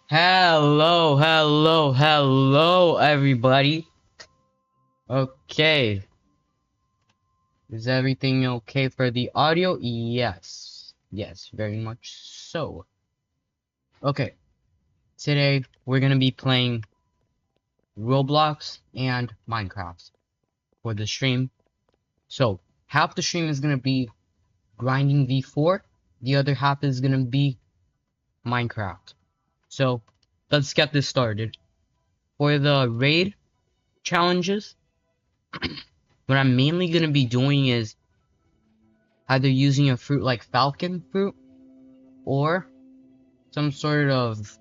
Hello, everybody. Okay, is everything okay for the audio? Yes, very much so. Okay, today we're gonna be playing Roblox and Minecraft for the stream. So, half the stream is gonna be grinding V4, the other half is gonna be Minecraft. So, let's get this started. For the raid challenges, what I'm mainly gonna be doing is either using a fruit like falcon fruit or some sort of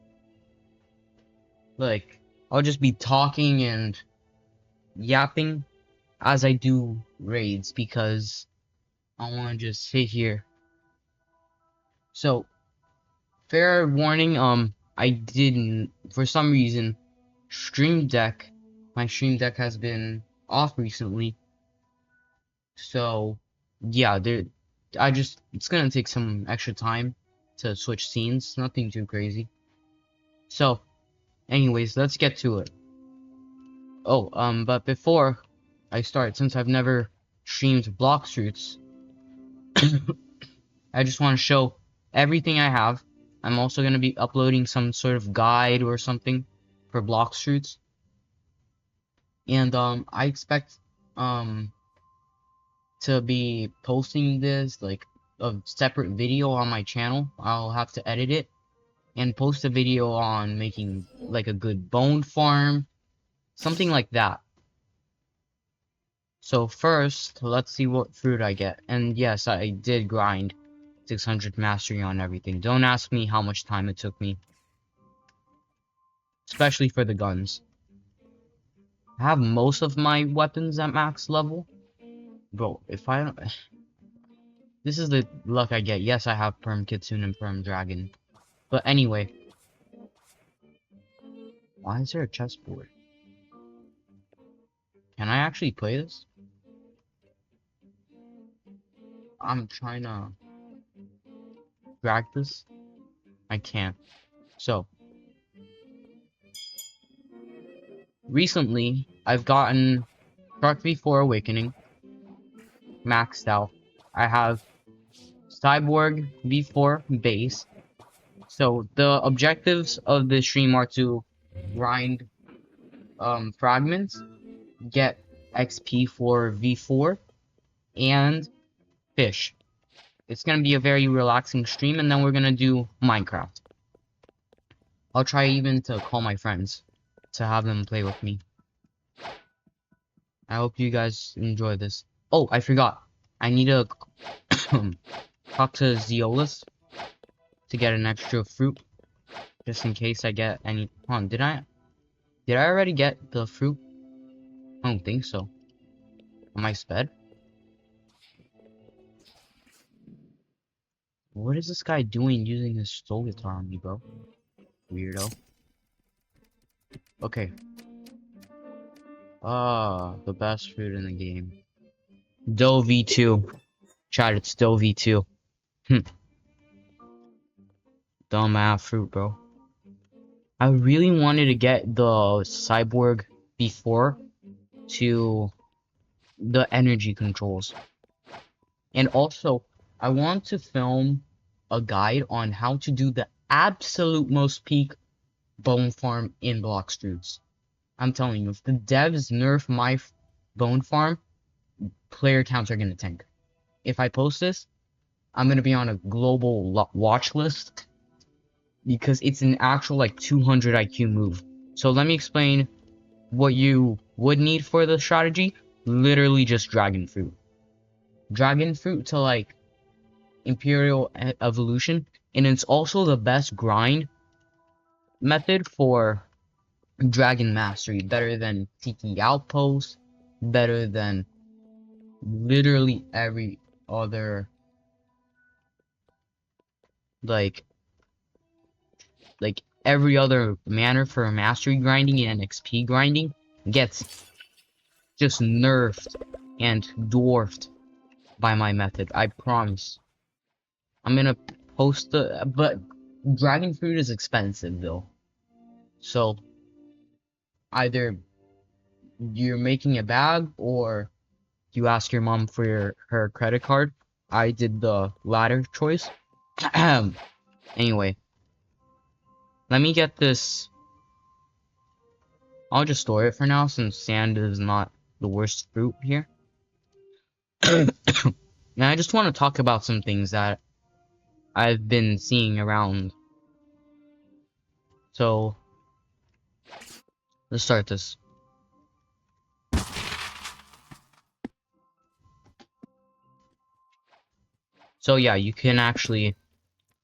like I'll just be talking and yapping as I do raids because I want to just sit here. So fair warning, I didn't for some reason stream deck my stream deck has been off recently. So yeah, it's gonna take some extra time to switch scenes, nothing too crazy. So anyways, let's get to it. Oh, but before I start, since I've never streamed Blox Fruits, I just want to show everything I have. I'm also going to be uploading some sort of guide or something for Blox Fruits. And, I expect, um, to be posting this, like, a separate video on my channel. I'll have to edit it and post a video on making, like, a good bone farm, something like that. So first, let's see what fruit I get. And yes, I did grind 600 mastery on everything. Don't ask me how much time it took me. Especially for the guns. I have most of my weapons at max level. Bro, if I don't... This is the luck I get. Yes, I have Perm Kitsune and Perm Dragon. But anyway. Why is there a chessboard? Can I actually play this? I'm trying to drag this. I can't. So, recently, I've gotten Shark V4 Awakening maxed out. I have Cyborg V4 base. So the objectives of the stream are to grind fragments, get XP for V4, and fish. It's gonna be a very relaxing stream, and then we're gonna do Minecraft. I'll try even to call my friends to have them play with me. I hope you guys enjoy this. Oh, I forgot. I need to talk to Zeolus to get an extra fruit, just in case I get any. Hold on, did I already get the fruit? I don't think so. Am I sped? What is this guy doing using his soul guitar on me, bro? Weirdo. Okay. Ah, the best fruit in the game. Doe V2. Chat, it's Doe V2. Dumb ass fruit, bro. I really wanted to get the cyborg before to the energy controls. And also, I want to film a guide on how to do the absolute most peak bone farm in Blox Fruits. I'm telling you, if the devs nerf my bone farm, player counts are gonna tank. If I post this, I'm gonna be on a global watch list because it's an actual like 200 IQ move. So let me explain what you would need for the strategy. Literally just dragon fruit. Dragon fruit to like Imperial evolution, and it's also the best grind method for Dragon Mastery, better than Tiki Outpost, better than literally every other like every other manner for mastery grinding and XP grinding gets just nerfed and dwarfed by my method. I promise. I'm gonna post the but dragon fruit is expensive though. So either you're making a bag or you ask your mom for her credit card. I did the latter choice. Anyway, let me get this. I'll just store it for now since sand is not the worst fruit here. And I just want to talk about some things that I've been seeing around. So let's start this. So yeah, you can actually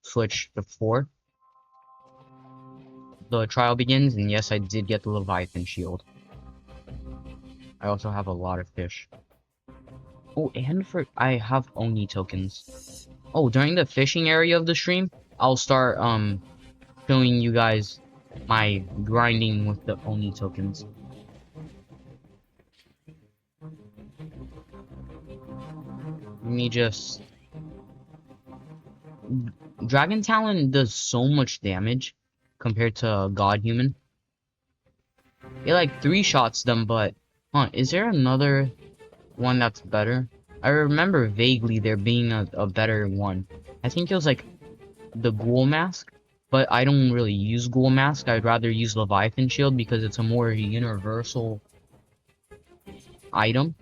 switch before the trial begins, and yes, I did get the Leviathan shield. I also have a lot of fish. Oh, and I have Oni tokens. Oh, during the fishing area of the stream, I'll start showing you guys my grinding with the Oni tokens. Let me just... Dragon Talon does so much damage compared to God Human. It like 3-shots them, but... Huh, is there another one that's better? I remember vaguely there being a better one. I think it was like the Ghoul Mask, but I don't really use Ghoul Mask. I'd rather use Leviathan Shield because it's a more universal item.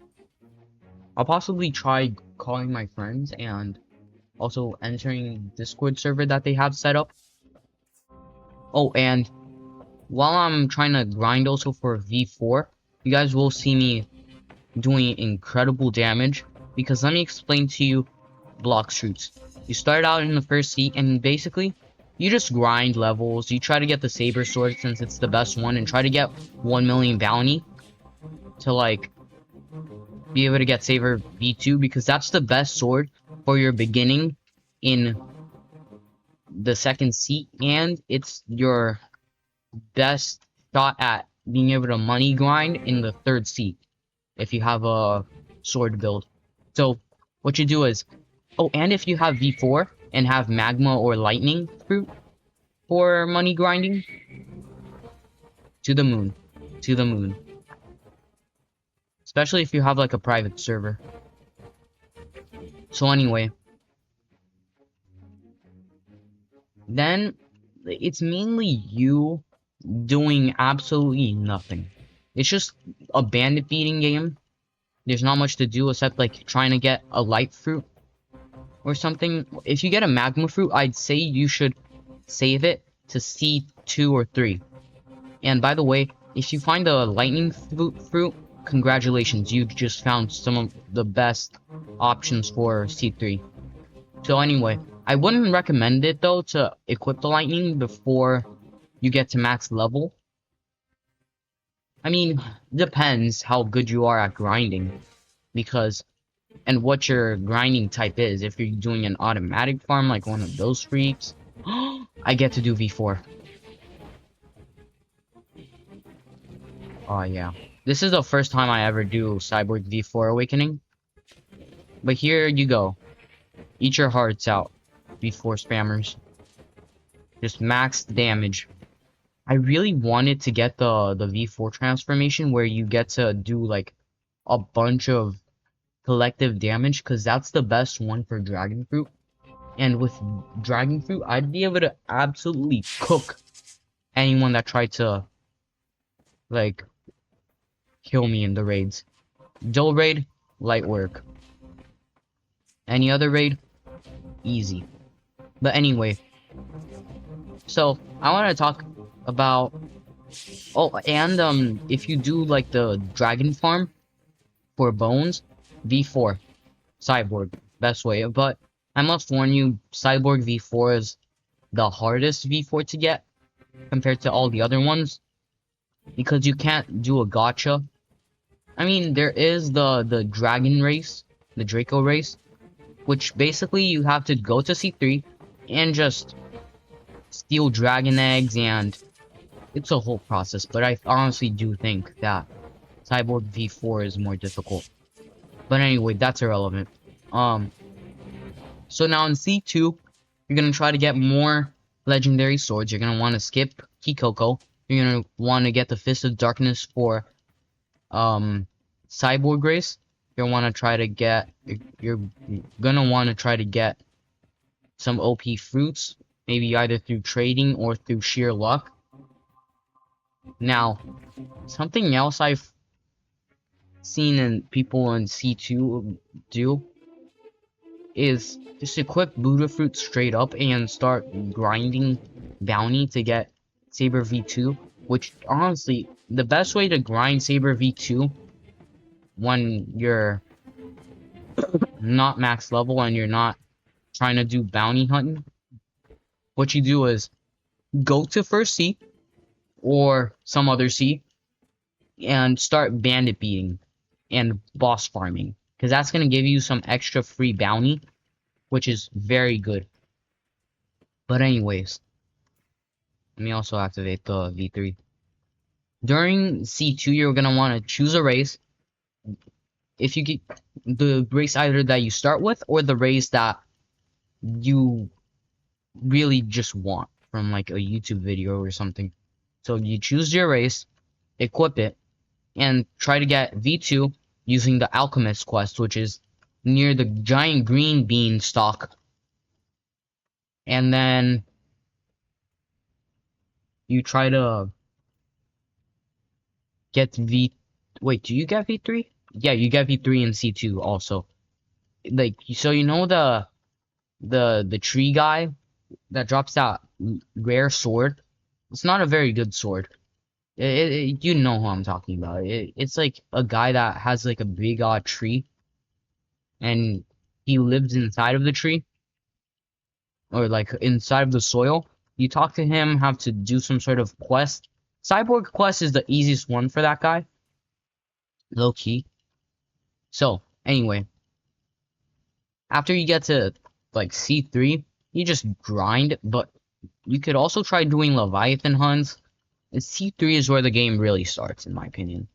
I'll possibly try calling my friends and also entering Discord server that they have set up. Oh, and while I'm trying to grind also for V4, you guys will see me doing incredible damage because let me explain to you Blox Fruits. You start out in the first seat and basically you just grind levels. You try to get the Saber Sword since it's the best one and try to get 1 million bounty to like be able to get Saber V2 because that's the best sword for your beginning in the second seat and it's your best shot at being able to money grind in the third seat if you have a sword build. So what you do is, oh, and if you have V4 and have magma or lightning fruit for money grinding, to the moon, to the moon. Especially if you have like a private server. So anyway, then it's mainly you doing absolutely nothing. It's just a bandit beating game. There's not much to do except like trying to get a light fruit or something. If you get a magma fruit, I'd say you should save it to C2 or 3. And by the way, if you find a lightning fruit, congratulations, you just found some of the best options for C3. So anyway, I wouldn't recommend it though to equip the lightning before you get to max level. I mean, depends how good you are at grinding, because, and what your grinding type is. If you're doing an automatic farm like one of those freaks, I get to do V4. Oh yeah. This is the first time I ever do Cyborg V4 Awakening. But here you go. Eat your hearts out, V4 spammers. Just max damage. I really wanted to get the V4 transformation where you get to do like a bunch of collective damage because that's the best one for Dragon Fruit. And with Dragon Fruit, I'd be able to absolutely cook anyone that tried to like kill me in the raids. Dull raid, light work. Any other raid, easy. But anyway, so I want to talk about, oh, and if you do like the dragon farm for bones, V4 Cyborg, best way. But I must warn you, Cyborg V4 is the hardest V4 to get compared to all the other ones because you can't do a gotcha. I mean, there is the dragon race, the Draco race, which basically you have to go to C3 and just steal dragon eggs, and it's a whole process. But I honestly do think that Cyborg V4 is more difficult. But anyway, that's irrelevant. So now in C2, you're gonna try to get more legendary swords. You're gonna want to skip Kikoko You're gonna want to get the Fist of Darkness for Cyborg race. You're want to try to get. You're gonna want to try to get some OP fruits, maybe either through trading or through sheer luck. Now, something else I've seen in people in C2 do is just equip Buddha fruit straight up and start grinding bounty to get Saber V2, which honestly, the best way to grind Saber V2 when you're not max level and you're not trying to do bounty hunting, what you do is go to first sea or some other sea and start bandit beating and boss farming, because that's going to give you some extra free bounty, which is very good. But anyways, let me also activate the V3. During C2, you're going to want to choose a race. If you get the race either that you start with or the race that you really just want from like a YouTube video or something. So you choose your race, equip it, and try to get V2 using the Alchemist quest, which is near the giant green bean stalk. And then you try to get V. Wait, do you get V3? Yeah, you get V3 in C2 also. Like, so you know the tree guy that drops that rare sword? It's not a very good sword. You know who I'm talking about. It's like a guy that has like a big odd tree, and he lives inside of the tree, or like inside of the soil. You talk to him, have to do some sort of quest. Cyborg quest is the easiest one for that guy, low key. So anyway, after you get to like C3, you just grind, but you could also try doing Leviathan hunts. And C3 is where the game really starts, in my opinion.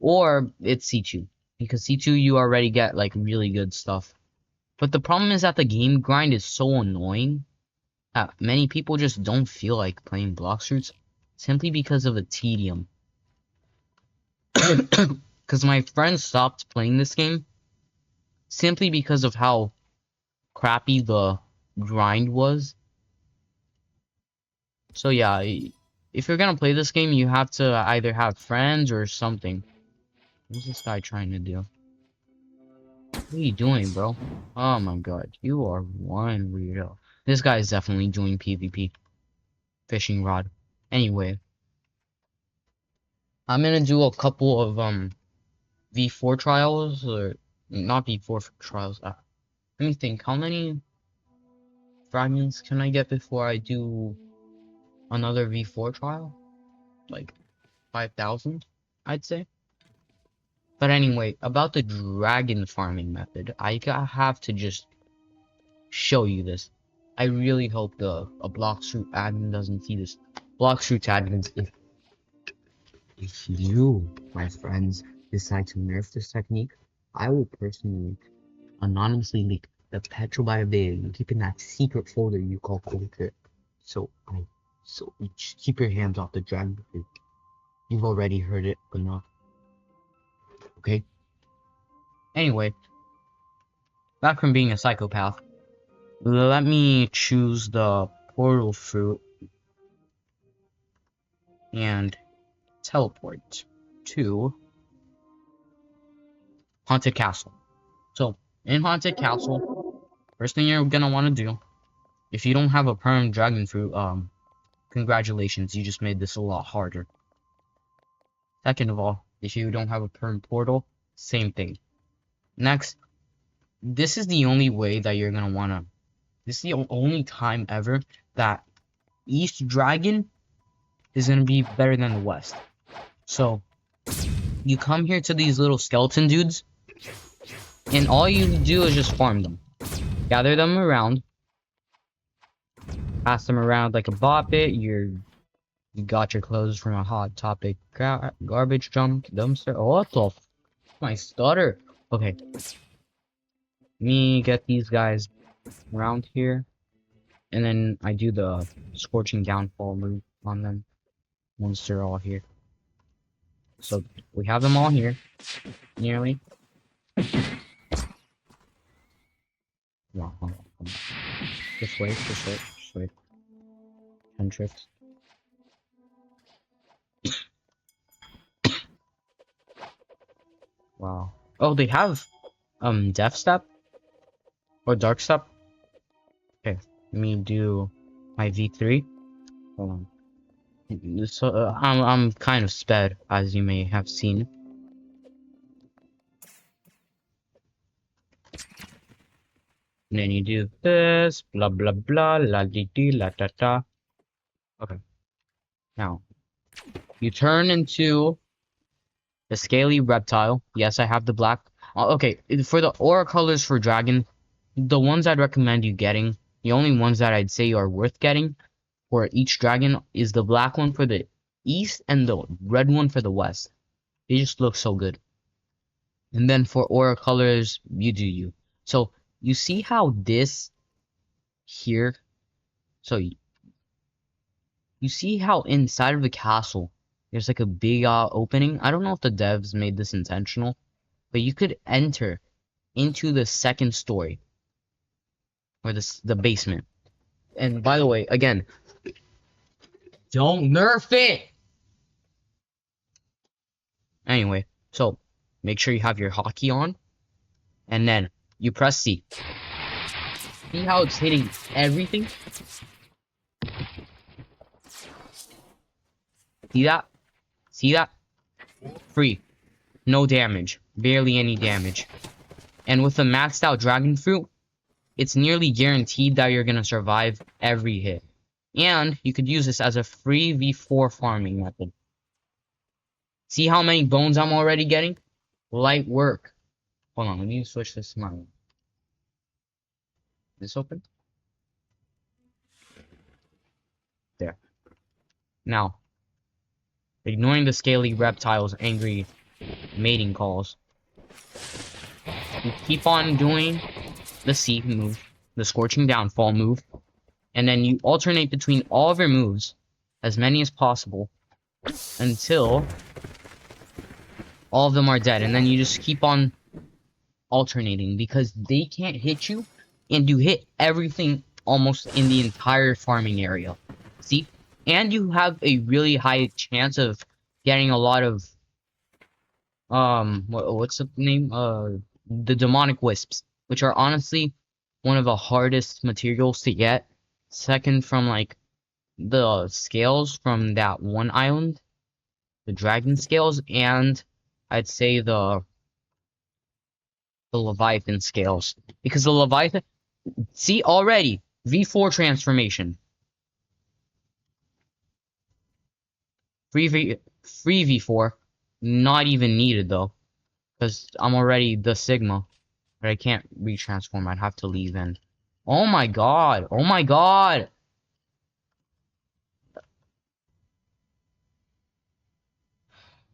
Or it's C2, because C2 you already get like really good stuff. But the problem is that the game grind is so annoying that many people just don't feel like playing Blox Fruits simply because of the tedium. Because my friends stopped playing this game simply because of how crappy the grind was. So yeah, if you're gonna play this game, you have to either have friends or something. What's this guy trying to do? What are you doing, bro? Oh my god, you are one weirdo. This guy is definitely doing PvP. Fishing rod. Anyway, I'm gonna do a couple of V4 trials, or not V4 trials. Let me think. How many fragments can I get before I do another V4 trial? Like 5,000, I'd say. But anyway, about the dragon farming method, I have to just show you this. I really hope a Blox Fruit admin doesn't see this. Blox Fruit admins, if you, my friends, decide to nerf this technique, I will personally anonymously leak the petrobio video you keep in that secret folder you call culture. So you just keep your hands off the dragon fruit. You've already heard it enough. Okay? Anyway, back from being a psychopath, let me choose the portal fruit and teleport to Haunted Castle. So, in Haunted Castle, first thing you're gonna want to do, if you don't have a perm dragon fruit, congratulations, you just made this a lot harder. Second of all, if you don't have a perm portal, same thing. Next, this is the only way that you're gonna wanna. This is the only time ever that East Dragon is gonna be better than the West. So, you come here to these little skeleton dudes, and all you do is just farm them. Gather them around, pass them around like a boppet. You got your clothes from a hot topic garbage dumpster. Oh, what the my stutter. Okay, me get these guys around here, and then I do the scorching downfall move on them. once they're all here. So we have them all here, nearly. Wow, hold on. Just wait, just wait, just wait. 10 trips. Wow. Oh, they have Death Step or Dark Step. Okay, let me do my V3. Hold on. So I'm kind of sped, as you may have seen. And then you do this, blah blah blah, la di di la da da. Okay. Now you turn into the scaly reptile. Yes, I have the black. Okay, for the aura colors for dragon, the ones I'd recommend you getting, the only ones that I'd say are worth getting for each dragon is the black one for the east and the red one for the west. They just look so good. And then for aura colors, you do you. So you see how this here, so you see how inside of the castle there's like a big opening. I don't know if the devs made this intentional, but you could enter into the second story or the basement. And by the way, again, don't nerf it. Anyway, so make sure you have your hotkey on, and then you press C. See how it's hitting everything? See that? See that? Free. No damage. Barely any damage. And with the maxed out dragon fruit, it's nearly guaranteed that you're gonna survive every hit. And you could use this as a free V4 farming method. See how many bones I'm already getting? Light work. Hold on, let me switch this to my one. This open? There. Now, ignoring the scaly reptile's angry mating calls, you keep on doing the C move, the Scorching Downfall move, and then you alternate between all of your moves, as many as possible, until all of them are dead, and then you just keep on alternating, because they can't hit you, and you hit everything almost in the entire farming area. See? And you have a really high chance of getting a lot of what's the name? The demonic wisps, which are honestly one of the hardest materials to get. Second from like the scales from that one island, the dragon scales, and I'd say the Leviathan scales. Because the Leviathan, see already, V4 transformation. Free V4, not even needed though, because I'm already the Sigma, but I can't retransform. I'd have to leave in. Oh my god! Oh my god!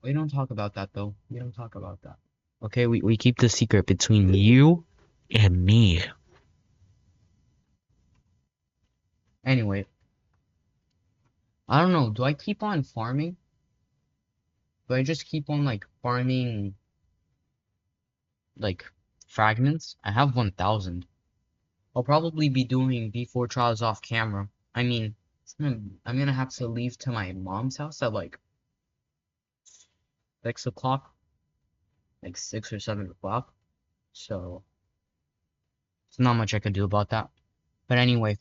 We don't talk about that though. We don't talk about that. Okay, we keep the secret between you and me. Anyway, I don't know. Do I keep on farming? Do I just keep on like farming like fragments? I have 1,000. I'll probably be doing V4 trials off camera. I mean, I'm gonna have to leave to my mom's house at like 6 o'clock, like 6 or 7 o'clock. So there's not much I can do about that. But anyway,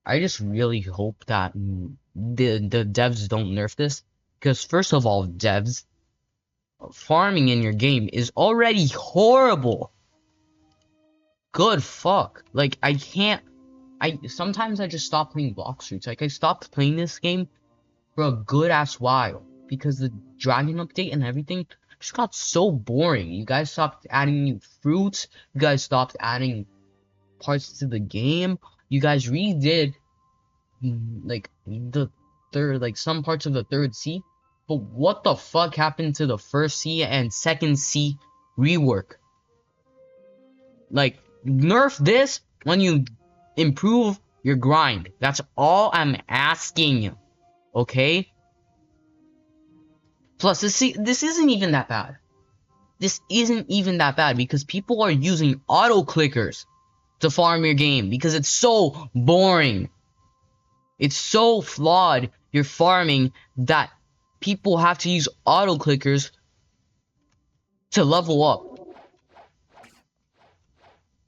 I just really hope that the devs don't nerf this, because first of all, devs, farming in your game is already horrible. Good fuck. Like, sometimes I just stop playing Blox Fruits. Like, I stopped playing this game for a good ass while, because the dragon update and everything just got so boring. You guys stopped adding new fruits, you guys stopped adding parts to the game, you guys redid like the third, like some parts of the third C, but what the fuck happened to the first C and second C rework? Like, nerf this when you improve your grind. That's all I'm asking. Okay? Plus, this isn't even that bad. This isn't even that bad because people are using auto clickers to farm your game because it's so boring. It's so flawed, your farming, that people have to use auto clickers to level up.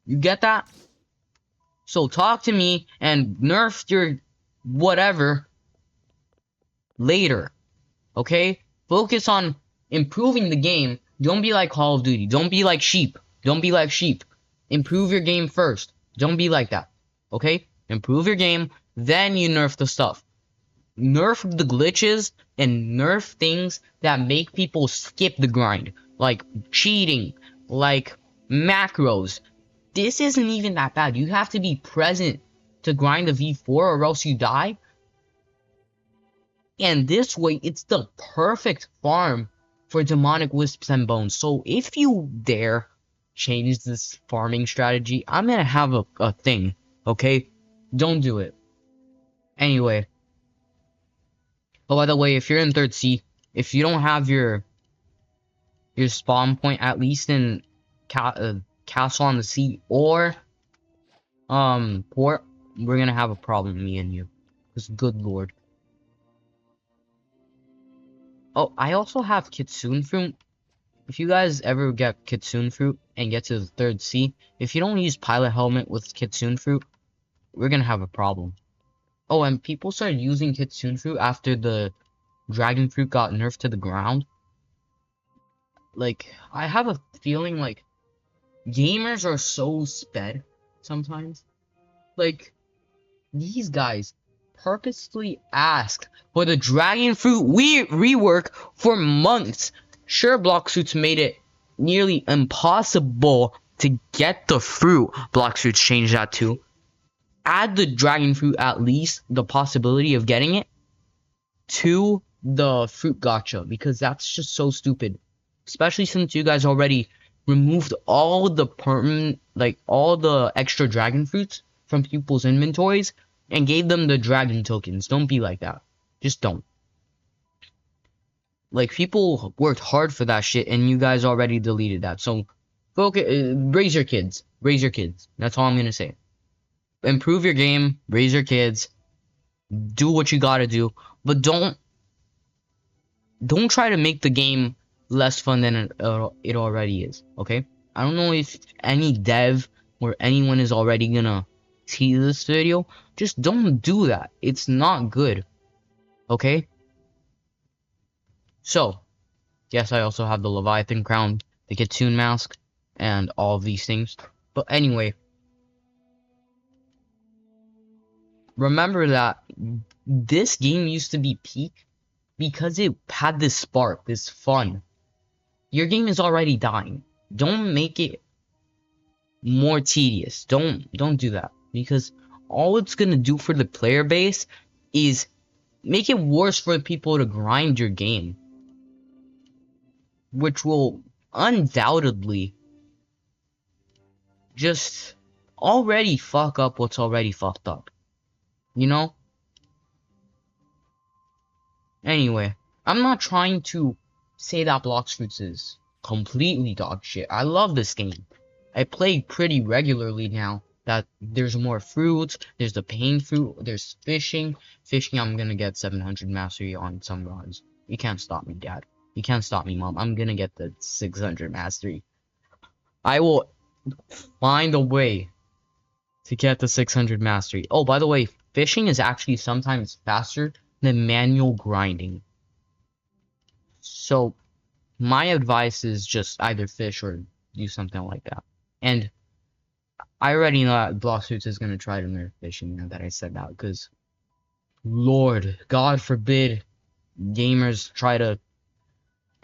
You get that? So talk to me and nerf your whatever later. Okay? Focus on improving the game. Don't be like Call of Duty. Don't be like sheep. Don't be like sheep. Improve your game first. Don't be like that. Okay? Improve your game, then you nerf the stuff. Nerf the glitches and nerf things that make people skip the grind. Like cheating. Like macros. This isn't even that bad. You have to be present to grind the V4 or else you die. And this way, it's the perfect farm for demonic wisps and bones. So if you dare change this farming strategy, I'm gonna have a thing, okay? Don't do it. Anyway. Oh, by the way, if you're in 3rd C, if you don't have your spawn point, at least in Castle on the Sea or Port, we're gonna have a problem, me and you. Because good lord. Oh, I also have Kitsune Fruit. If you guys ever get Kitsune Fruit and get to the 3rd C, if you don't use Pilot Helmet with Kitsune Fruit, we're gonna have a problem. Oh, and people started using Kitsune Fruit after the Dragon Fruit got nerfed to the ground. Like, I have a feeling like gamers are so sped sometimes. Like, these guys purposely asked for the Dragon Fruit rework for months. Sure, Blox Fruits made it nearly impossible to get the fruit. Blox Fruits changed that too. Add the Dragon Fruit, at least the possibility of getting it, to the fruit gacha, because that's just so stupid. Especially since you guys already removed all the all the extra dragon fruits from people's inventories and gave them the dragon tokens. Don't be like that. Just don't. Like, people worked hard for that shit and you guys already deleted that. So focus, raise your kids. Raise your kids. That's all I'm gonna say. Improve your game, raise your kids, do what you gotta do, but don't try to make the game less fun than it already is, okay? I don't know if any dev or anyone is already gonna see this video. Just don't do that. It's not good, okay? So, yes, I also have the Leviathan crown, the Kitsune mask, and all of these things. But anyway, remember that this game used to be peak because it had this spark, this fun. Your game is already dying. Don't make it more tedious. Don't do that, because all it's gonna do for the player base is make it worse for people to grind your game, which will undoubtedly just already fuck up what's already fucked up, you know? Anyway, I'm not trying to say that Blox Fruits is completely dog shit. I love this game. I play pretty regularly now that there's more fruits, there's the pain fruit, there's fishing. Fishing, I'm gonna get 700 mastery on some rods. You can't stop me, Dad. You can't stop me, Mom. I'm gonna get the 600 mastery. I will find a way to get the 600 mastery. Oh, by the way, fishing is actually sometimes faster than manual grinding. So, my advice is just either fish or do something like that. And I already know that Blox Fruits is going to try to nerf fishing now that I said that, because, Lord, God forbid, gamers try to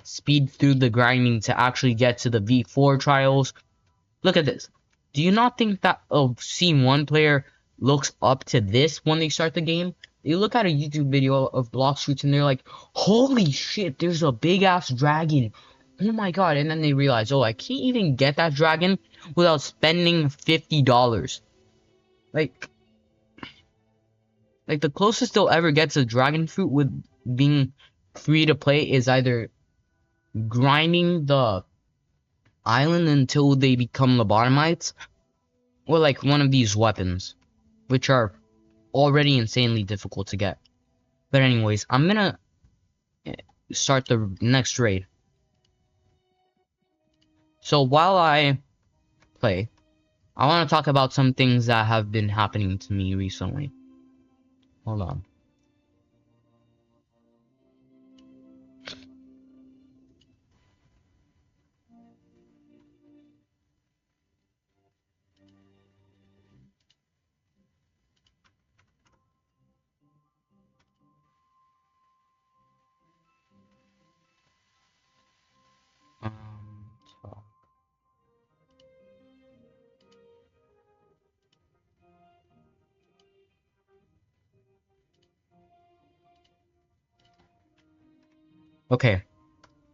speed through the grinding to actually get to the V4 trials. Look at this. Do you not think that a C1 player looks up to this when they start the game? They look at a YouTube video of Blox Fruits and they're like, holy shit, there's a big ass dragon. Oh my god. And then they realize, oh, I can't even get that dragon without spending $50. Like, Like, the closest they'll ever get to dragon fruit with being free to play is either grinding the island until they become lobotomites, or like one of these weapons, which are already insanely difficult to get. But anyways, I'm gonna start the next raid. So while I play, I want to talk about some things that have been happening to me recently. Hold on. Talk. Okay.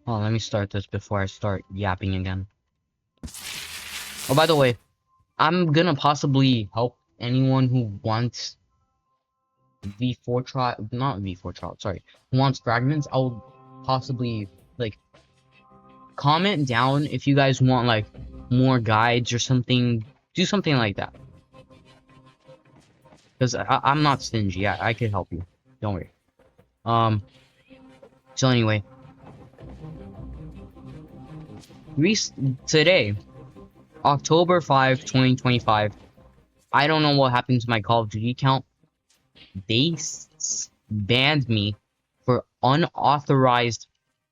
Oh, let me start this before I start yapping again. Oh, by the way, I'm gonna possibly help anyone who wants V4 trial, not V4 trial, sorry, who wants fragments. I'll possibly, like, comment down if you guys want, like, more guides or something. Do something like that. Because I'm not stingy. I could help you. Don't worry. So anyway. Today, October 5, 2025, I don't know what happened to my Call of Duty account. They banned me for unauthorized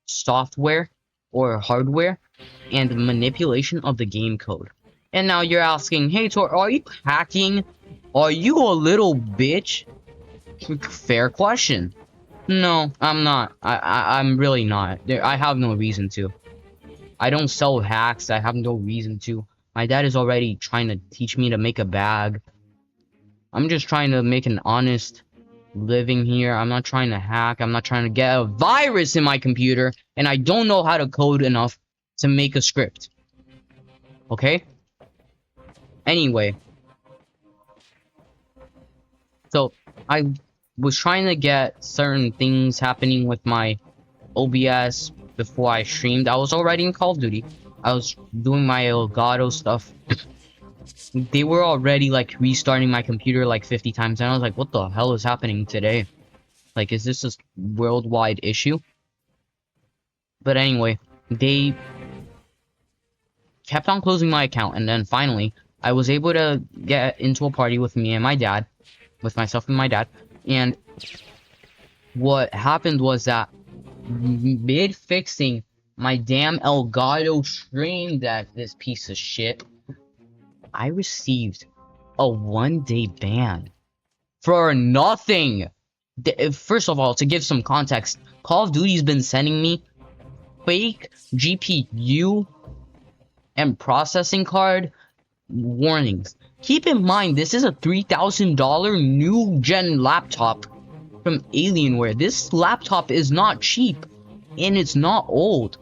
software or hardware and manipulation of the game code. And now you're asking, hey Tor, are you hacking? Are you a little bitch? Fair question. No, I'm not. I'm really not. I have no reason to. I don't sell hacks. I have no reason to. My dad is already trying to teach me to make a bag. I'm just trying to make an honest living here. I'm not trying to hack. I'm not trying to get a virus in my computer. And I don't know how to code enough to make a script. Okay? Anyway. So, I was trying to get certain things happening with my OBS before I streamed. I was already in Call of Duty. I was doing my Elgato stuff. They were already, like, restarting my computer, like, 50 times. And I was like, what the hell is happening today? Like, is this a worldwide issue? But anyway, they kept on closing my account. And then finally, I was able to get into a party with me and my dad. With myself and my dad. And what happened was that mid-fixing my damn Elgato stream deck, this piece of shit, I received a 1-day ban for nothing. First of all, to give some context, Call of Duty's been sending me fake GPU and processing card warnings. Keep in mind, this is a $3,000 new gen laptop from Alienware. This laptop is not cheap, and it's not old.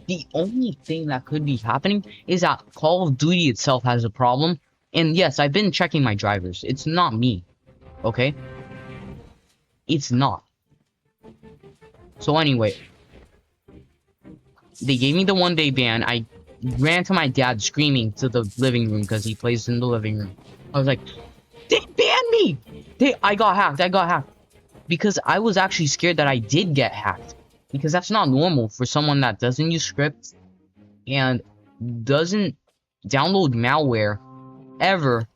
The only thing that could be happening is that Call of Duty itself has a problem. And yes, I've been checking my drivers. It's not me. Okay? It's not. So anyway, they gave me the 1-day ban. I ran to my dad screaming to the living room because he plays in the living room. I was like, they banned me! I got hacked. Because I was actually scared that I did get hacked. Because that's not normal for someone that doesn't use scripts and doesn't download malware ever.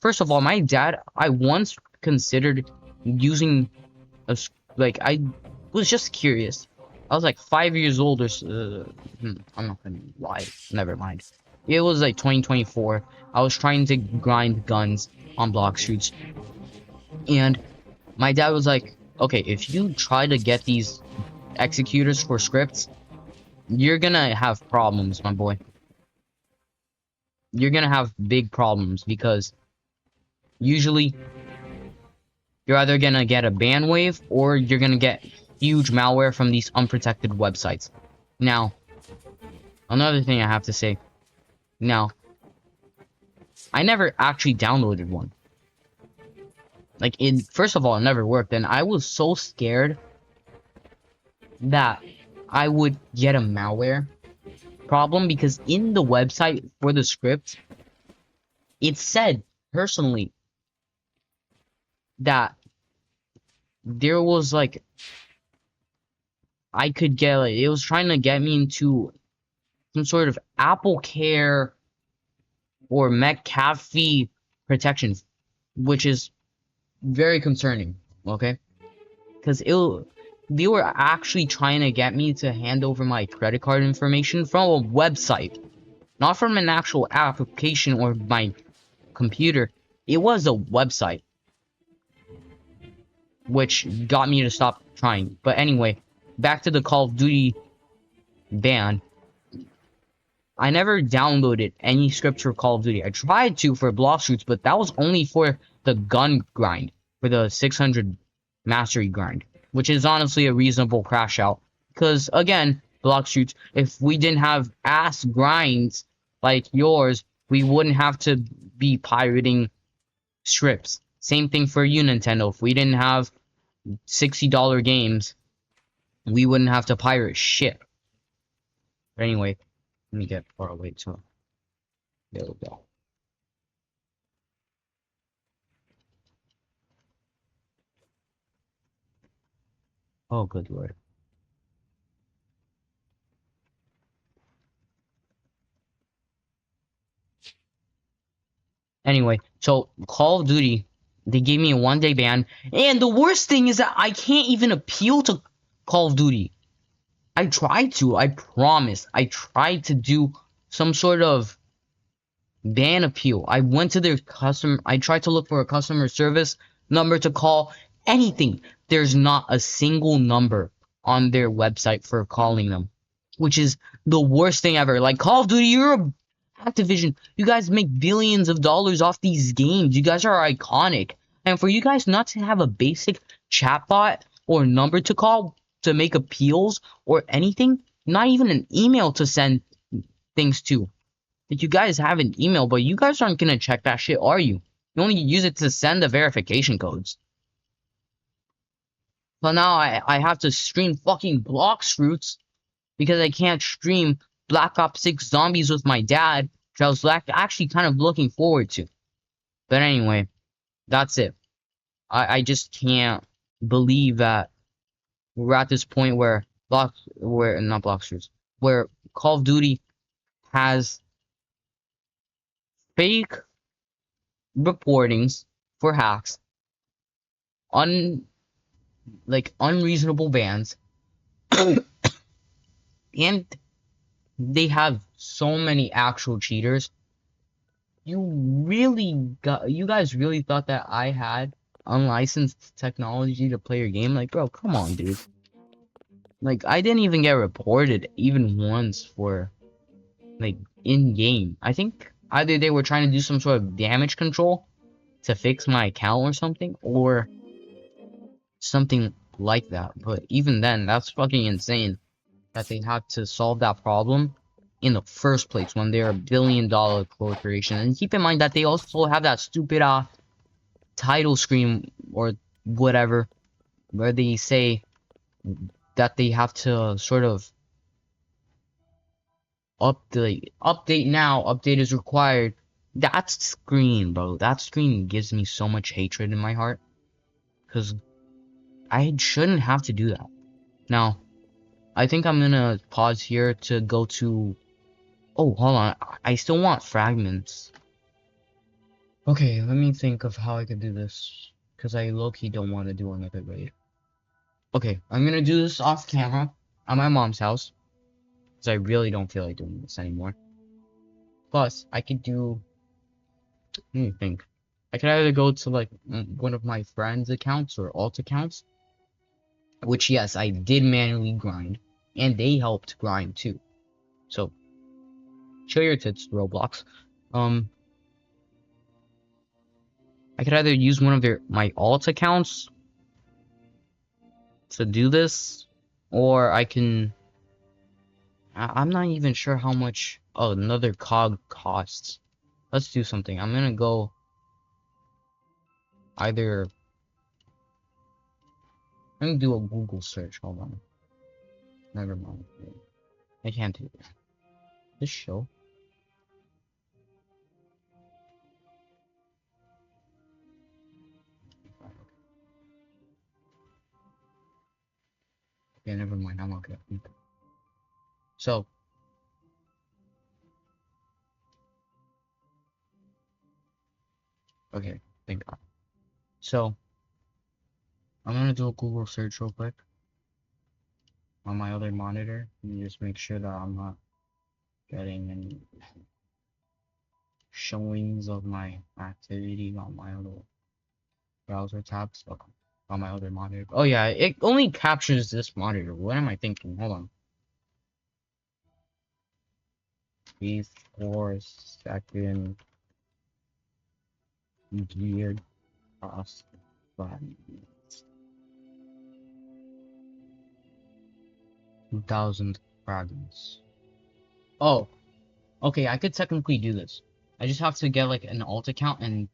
First of all, my dad, I once considered using a, like, I was just curious. I was like 5 years old or I'm not gonna lie, never mind. It was like 2024. I was trying to grind guns on Blox Fruits, and my dad was like, okay, if you try to get these executors for scripts, you're gonna have problems, my boy. You're gonna have big problems because usually you're either gonna get a ban wave or you're gonna get huge malware from these unprotected websites. Now, another thing I have to say. Now, I never actually downloaded one. Like, first of all, it never worked, and I was so scared that I would get a malware problem because in the website for the script, it said personally that there was like I could get like, it was trying to get me into some sort of Apple Care or McAfee protection, which is very concerning. Okay, because they were actually trying to get me to hand over my credit card information from a website, not from an actual application or my computer. It was a website, which got me to stop trying. But anyway, back to the Call of Duty ban. I never downloaded any scripts for Call of Duty. I tried to for Blox Fruits, but that was only for the gun grind, for the 600 mastery grind, which is honestly a reasonable crash out. Because, again, Blox Fruits, if we didn't have ass grinds like yours, we wouldn't have to be pirating scripts. Same thing for you, Nintendo. If we didn't have $60 games, we wouldn't have to pirate shit. But anyway, let me get far away too. There we go. Oh, good lord. Anyway, so Call of Duty, they gave me a 1-day ban, and the worst thing is that I can't even appeal to Call of Duty. I tried to, I promise. I tried to do some sort of ban appeal. I went to their I tried to look for a customer service number to call, anything. There's not a single number on their website for calling them, which is the worst thing ever. Like, Call of Duty, you're a Activision. You guys make billions of dollars off these games. You guys are iconic. And for you guys not to have a basic chatbot or number to call to make appeals or anything, not even an email to send things to. Like, you guys have an email, but you guys aren't gonna check that shit, are you? You only use it to send the verification codes. So now I have to stream fucking Blox Fruits because I can't stream Black Ops 6 Zombies with my dad, which I was actually kind of looking forward to. But anyway, that's it. I just can't believe that we're at this point where not Blox Fruits, where Call of Duty has fake reportings for hacks, unreasonable bans, and they have so many actual cheaters. You guys really thought that I had unlicensed technology to play your game? Like, bro, come on, dude. Like, I didn't even get reported even once for, like, in-game. I think either they were trying to do some sort of damage control to fix my account or something, or something like that. But even then, that's fucking insane that they had to solve that problem in the first place when they're $1 billion corporation. And keep in mind that they also have that stupid title screen or whatever where they say that they have to sort of update now, update is required. That screen, bro, that screen gives me so much hatred in my heart because I shouldn't have to do that. Now, I think I'm gonna pause here to go to... Oh, hold on. I still want fragments. Okay, let me think of how I could do this. Because I low-key don't want to do another raid. Okay, I'm gonna do this off camera at my mom's house. Because I really don't feel like doing this anymore. Plus, I could do... Let me think. I could either go to, like, one of my friends' accounts or alt accounts. Which, yes, I did manually grind. And they helped grind, too. So, chill your tits, Roblox. I could either use one of my alt accounts to do this, or I can... I'm not even sure how much... Oh, another cog costs. Let's do something. I'm gonna go either Let me do a Google search. Hold on. Never mind. I can't do that. This show. Okay, never mind. I'm okay. So, okay, thank God. So, I'm gonna do a Google search real quick on my other monitor and just make sure that I'm not getting any showings of my activity on my other browser tabs. Okay, on my other monitor. Oh yeah, it only captures this monitor. What am I thinking? Hold on. 3 4 second geared cross button. 2,000 fragments. Oh, okay, I could technically do this. I just have to get like an alt account and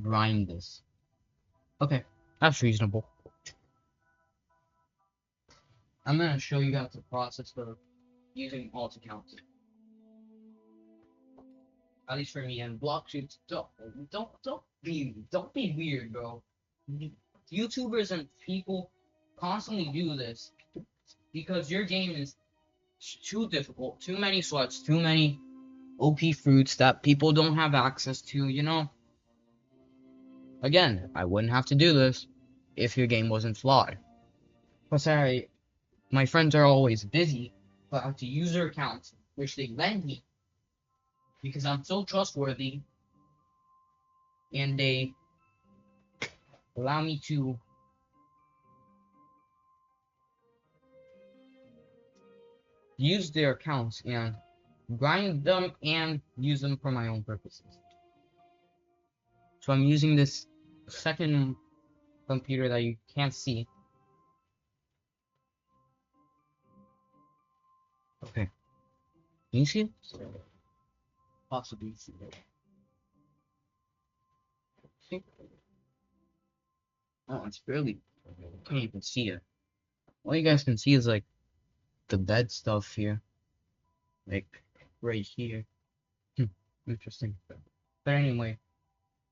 grind this. Okay, that's reasonable. I'm gonna show you guys the process of using alt accounts. At least for me, and Blox Fruits, don't be weird, bro. YouTubers and people constantly do this because your game is too difficult, too many sweats, too many OP fruits that people don't have access to, you know? Again, I wouldn't have to do this if your game wasn't flawed. But sorry, my friends are always busy, but I have to use their accounts, which they lend me because I'm so trustworthy, and they allow me to use their accounts and grind them and use them for my own purposes. So I'm using this second computer that you can't see. Okay, can you see it? Possibly see it. See? Oh, it's barely. Can't even see it. All you guys can see is like the bed stuff here, like right here. Interesting. But anyway,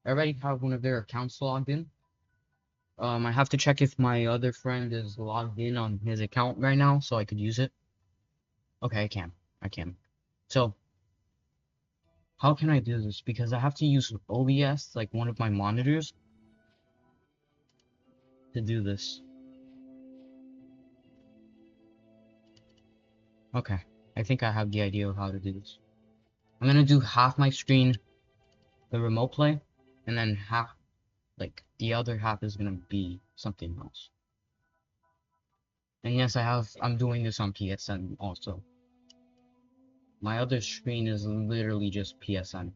I already have one of their accounts logged in. I have to check if my other friend is logged in on his account right now, so I could use it. Okay, I can. I can. So, how can I do this? Because I have to use OBS, like one of my monitors, to do this. Okay, I think I have the idea of how to do this. I'm gonna do half my screen, the remote play, and then half, like, the other half is gonna be something else. And yes, I'm doing this on PSN also. My other screen is literally just PSN.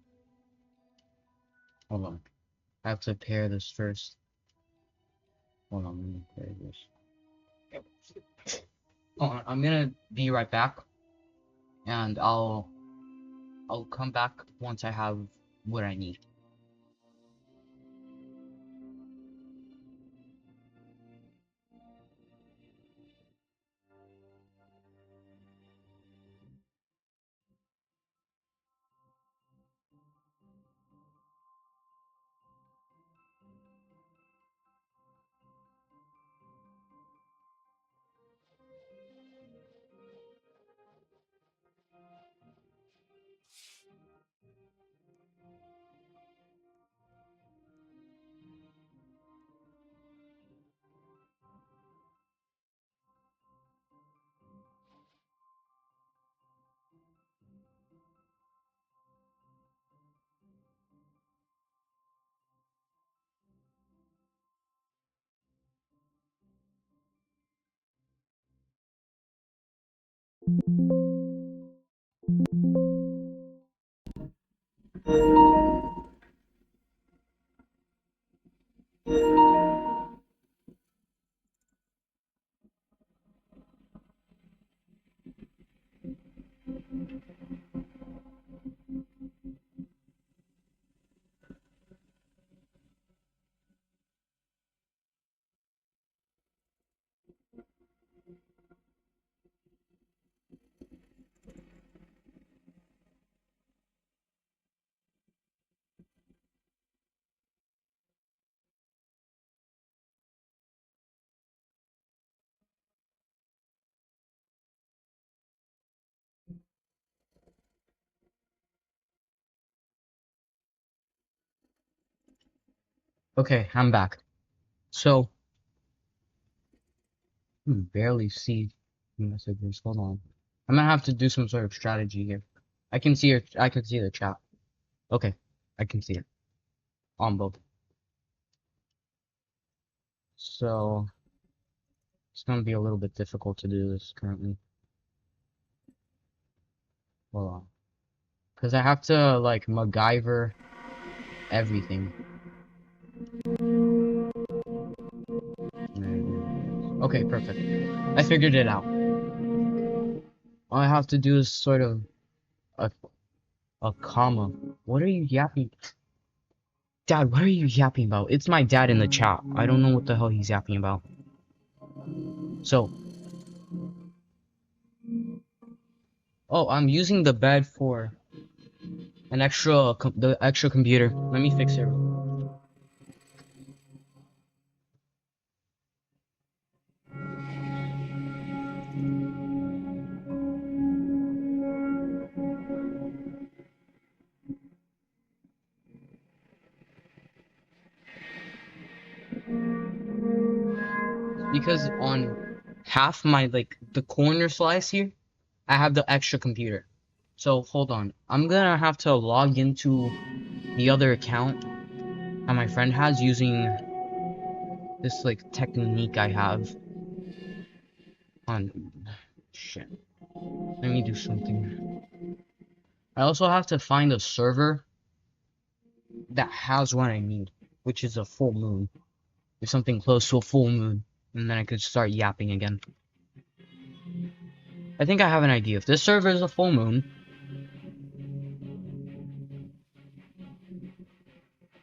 Hold on. I have to pair this first. Hold on, let me pair this. Hold on, I'm gonna be right back, and I'll come back once I have what I need. Okay, I'm back. So, I can barely see messages. Hold on. I'm gonna have to do some sort of strategy here. I can see the chat. Okay, I can see it on both. So, it's gonna be a little bit difficult to do this currently. Hold on. Because I have to, like, MacGyver everything. There it is. Okay, perfect. I figured it out. All I have to do is sort of a, a comma. What are you yapping? Dad, what are you yapping about? It's my dad in the chat. I don't know what the hell he's yapping about. So, oh, I'm using the bed for an the extra computer. Let me fix it. Because on half my, like, the corner slice here, I have the extra computer. So, hold on. I'm gonna have to log into the other account that my friend has using this, like, technique I have on... Shit. Let me do something. I also have to find a server that has what I need, which is a full moon. Or something close to a full moon. And then I could start yapping again. I think I have an idea. If this server is a full moon...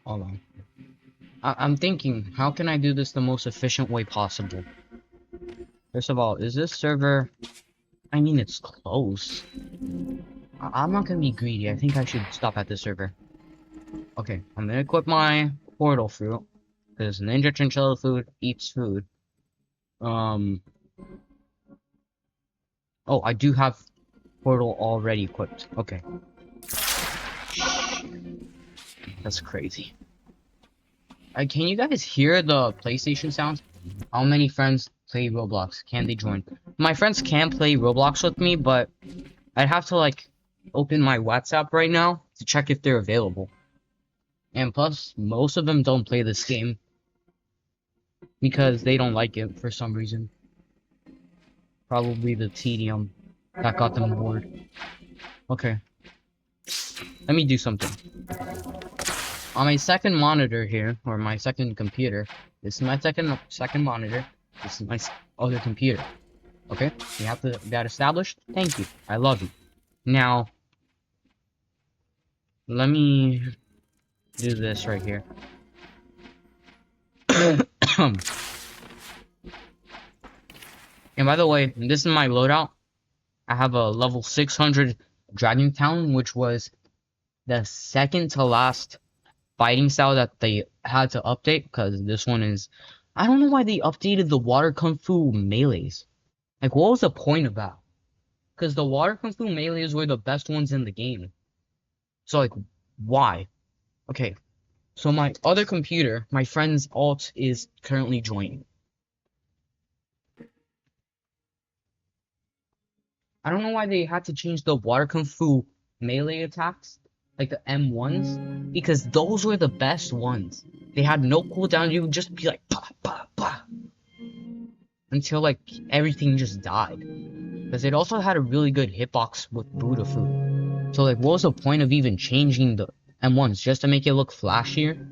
Hold on. I'm thinking, how can I do this the most efficient way possible? First of all, is this server... I mean, it's close. I'm not gonna be greedy. I think I should stop at this server. Okay, I'm gonna equip my portal fruit. Because Ninja Chinchilla food eats food. Oh, I do have portal already equipped. Okay. That's crazy. Can you guys hear the PlayStation sounds? How many friends play Roblox? Can they join? My friends can play Roblox with me, but I'd have to, like, open my WhatsApp right now to check if they're available. And plus, most of them don't play this game because they don't like it for some reason. Probably the tedium that got them bored. Okay. Let me do something. On my second monitor here, or my second computer, this is my second monitor. This is my other computer. Okay? You have to that established? Thank you. I love you. Now, let me do this right here. And by the way, this is my loadout. I have a level 600 Dragon Town, which was the second to last fighting style that they had to update, because this one is... I don't know why they updated the water kung fu melees. Like, what was the point of that? Because the water kung fu melees were the best ones in the game. So, like, why? Okay, so my other computer, my friend's alt is currently joining. I don't know why they had to change the water kung fu melee attacks, like the M1s, because those were the best ones. They had no cooldown, you would just be like, bah, bah, bah, until, like, everything just died. Because it also had a really good hitbox with Buddha fruit. So, like, what was the point of even changing the M1s? Just to make it look flashier?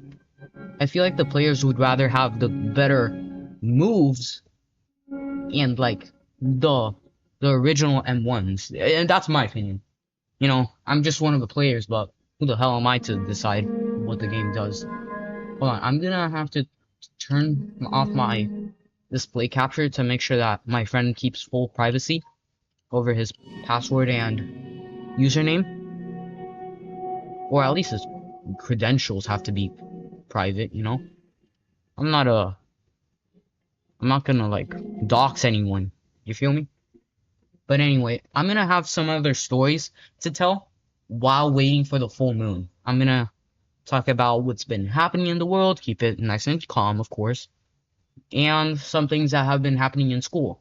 I feel like the players would rather have the better moves and, like, the original M1s. And that's my opinion. You know, I'm just one of the players, but who the hell am I to decide what the game does? Hold on, I'm gonna have to turn off my display capture to make sure that my friend keeps full privacy over his password and username. Or at least his credentials have to be private, you know? I'm not gonna, like, dox anyone. You feel me? But anyway, I'm gonna have some other stories to tell while waiting for the full moon. I'm gonna talk about what's been happening in the world, keep it nice and calm, of course, and some things that have been happening in school.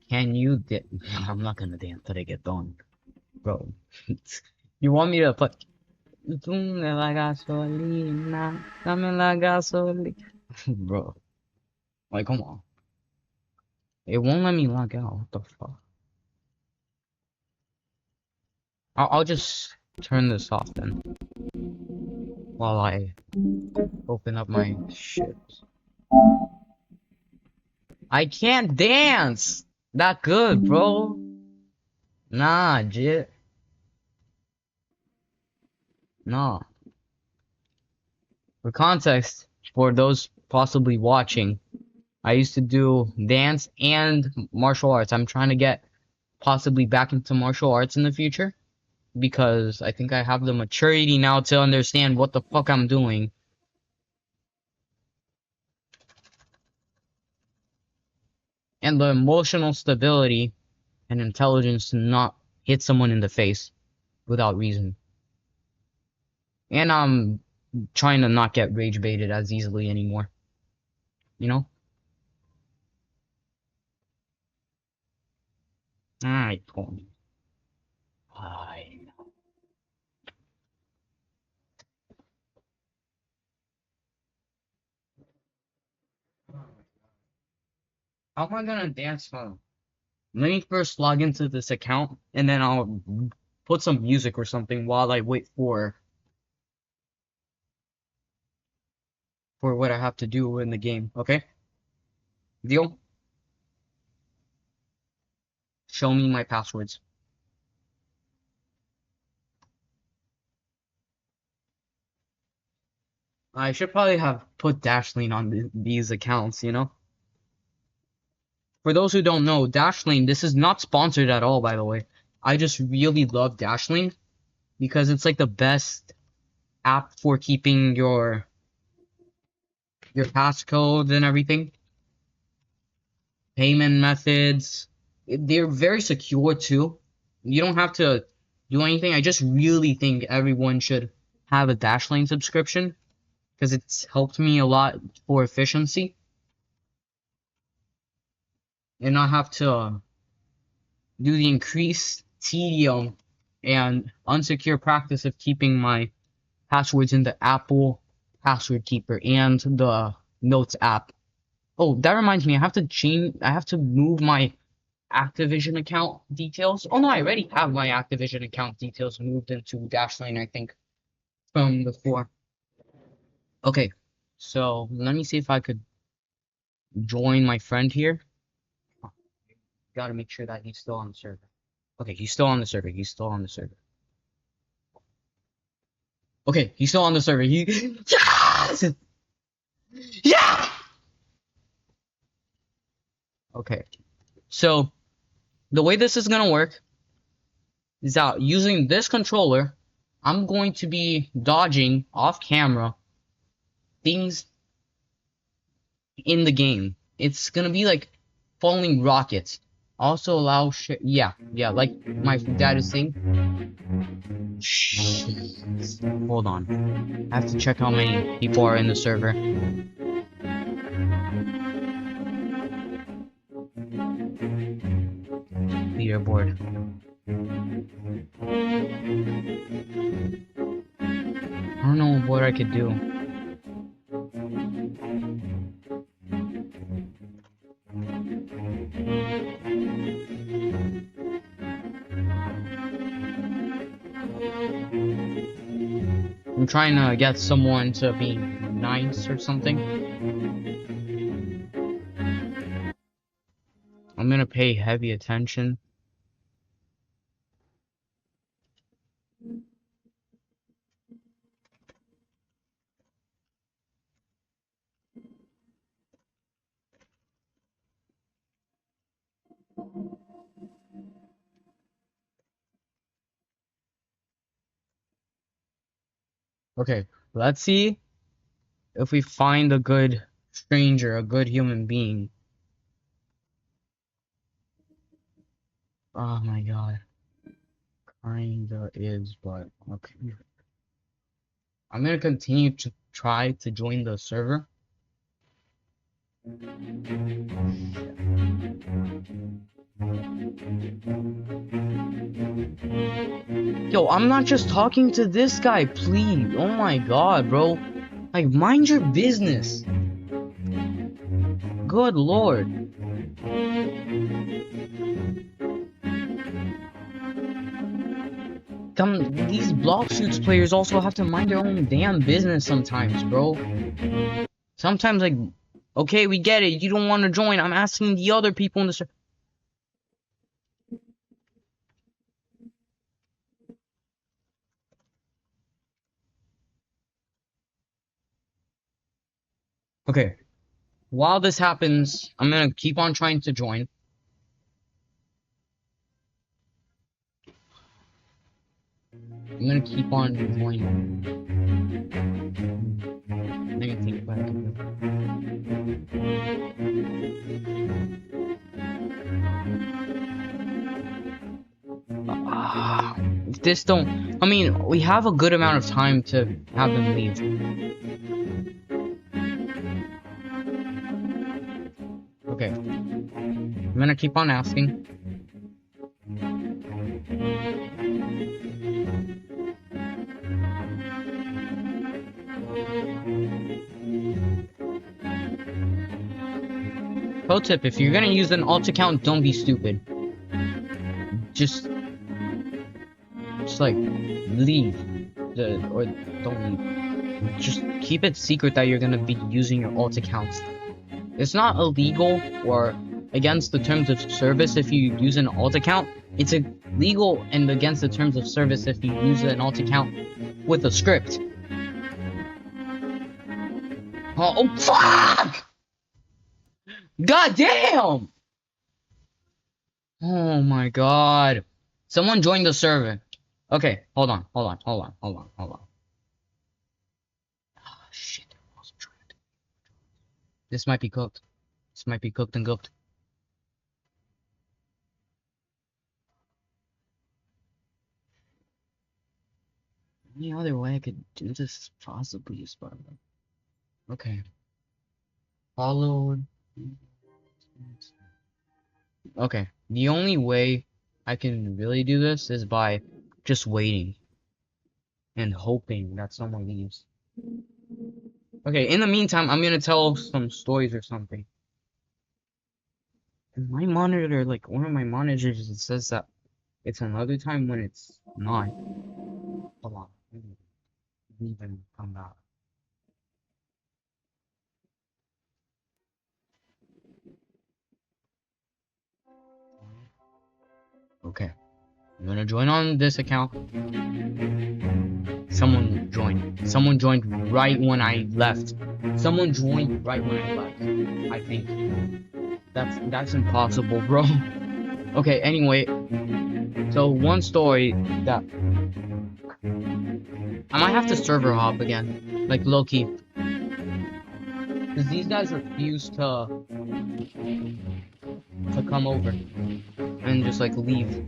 Can you get? I'm not gonna dance till they get done, bro. You want me to put? Tú me la gasolina, dame la gasolina. Bro, like, come on. It won't let me log out. What the fuck? I'll just turn this off then while I open up my shit. I can't dance that good, bro. Nah, jit. Nah. For context, for those possibly watching, I used to do dance and martial arts. I'm trying to get possibly back into martial arts in the future because I think I have the maturity now to understand what the fuck I'm doing and the emotional stability and intelligence to not hit someone in the face without reason. And I'm trying to not get rage baited as easily anymore. You know? I told you. Fine. How am I gonna dance home? Let me first log into this account and then I'll put some music or something while I wait for what I have to do in the game, okay? Deal? Show me my passwords. I should probably have put Dashlane on these accounts, you know? For those who don't know, Dashlane, this is not sponsored at all, by the way. I just really love Dashlane because it's like the best app for keeping your passcodes and everything. Payment methods. They're very secure too. You don't have to do anything. I just really think everyone should have a Dashlane subscription because it's helped me a lot for efficiency and not have to do the increased tedium and unsecure practice of keeping my passwords in the Apple Password Keeper and the Notes app. Oh, that reminds me, I have to move my Activision account details. Oh no, I already have my Activision account details moved into Dashlane, I think, from before. Okay, so let me see if I could join my friend here. Gotta make sure that he's still on the server. Okay, he's still on the server. He's still on the server. Okay, he's still on the server. Yes! Yeah! Okay, so the way this is gonna work is that using this controller, I'm going to be dodging off camera things in the game. It's gonna be like falling rockets. Also allow shit. Yeah, yeah, like my dad is saying. Shh. Hold on. I have to check how many people are in the server. Leaderboard. I don't know what I could do. I'm trying to get someone to be nice or something. I'm gonna pay heavy attention. Okay, let's see if we find a good stranger, a good human being. Oh my god. Kinda is, but okay. I'm gonna continue to try to join the server. Yo, I'm not just talking to this guy, please. Oh my god, bro. Like, mind your business. Good lord. These Blox Fruits players also have to mind their own damn business sometimes, bro. Sometimes, like, okay, we get it. You don't want to join. I'm asking the other people in the server. Okay. While this happens, I'm gonna keep on trying to join. I'm gonna keep on joining. I'm gonna think about it. If this don't, I mean, we have a good amount of time to have them leave. Okay. I'm gonna keep on asking. Pro tip, if you're gonna use an alt account, don't be stupid. Just like, leave. Or don't leave. Just keep it secret that you're gonna be using your alt accounts. It's not illegal or against the terms of service if you use an alt account. It's illegal and against the terms of service if you use an alt account with a script. Oh, fuck! God damn! Oh my god. Someone joined the server. Okay, hold on. Oh, shit. This might be cooked. This might be cooked and cooked. Any other way I could do this possibly is but okay. Follow. Okay. The only way I can really do this is by just waiting and hoping that someone leaves. Okay, in the meantime, I'm gonna tell some stories or something. And my monitor, like one of my monitors, it says that it's another time when it's not. Hold on. Leave and come back. Okay. I'm gonna join on this account. Someone joined. Someone joined right when I left. Someone joined right when I left. I think. That's impossible, bro. Okay, anyway. So one story that I might have to server hop again. Like low key. Because these guys refuse to come over. And just like leave.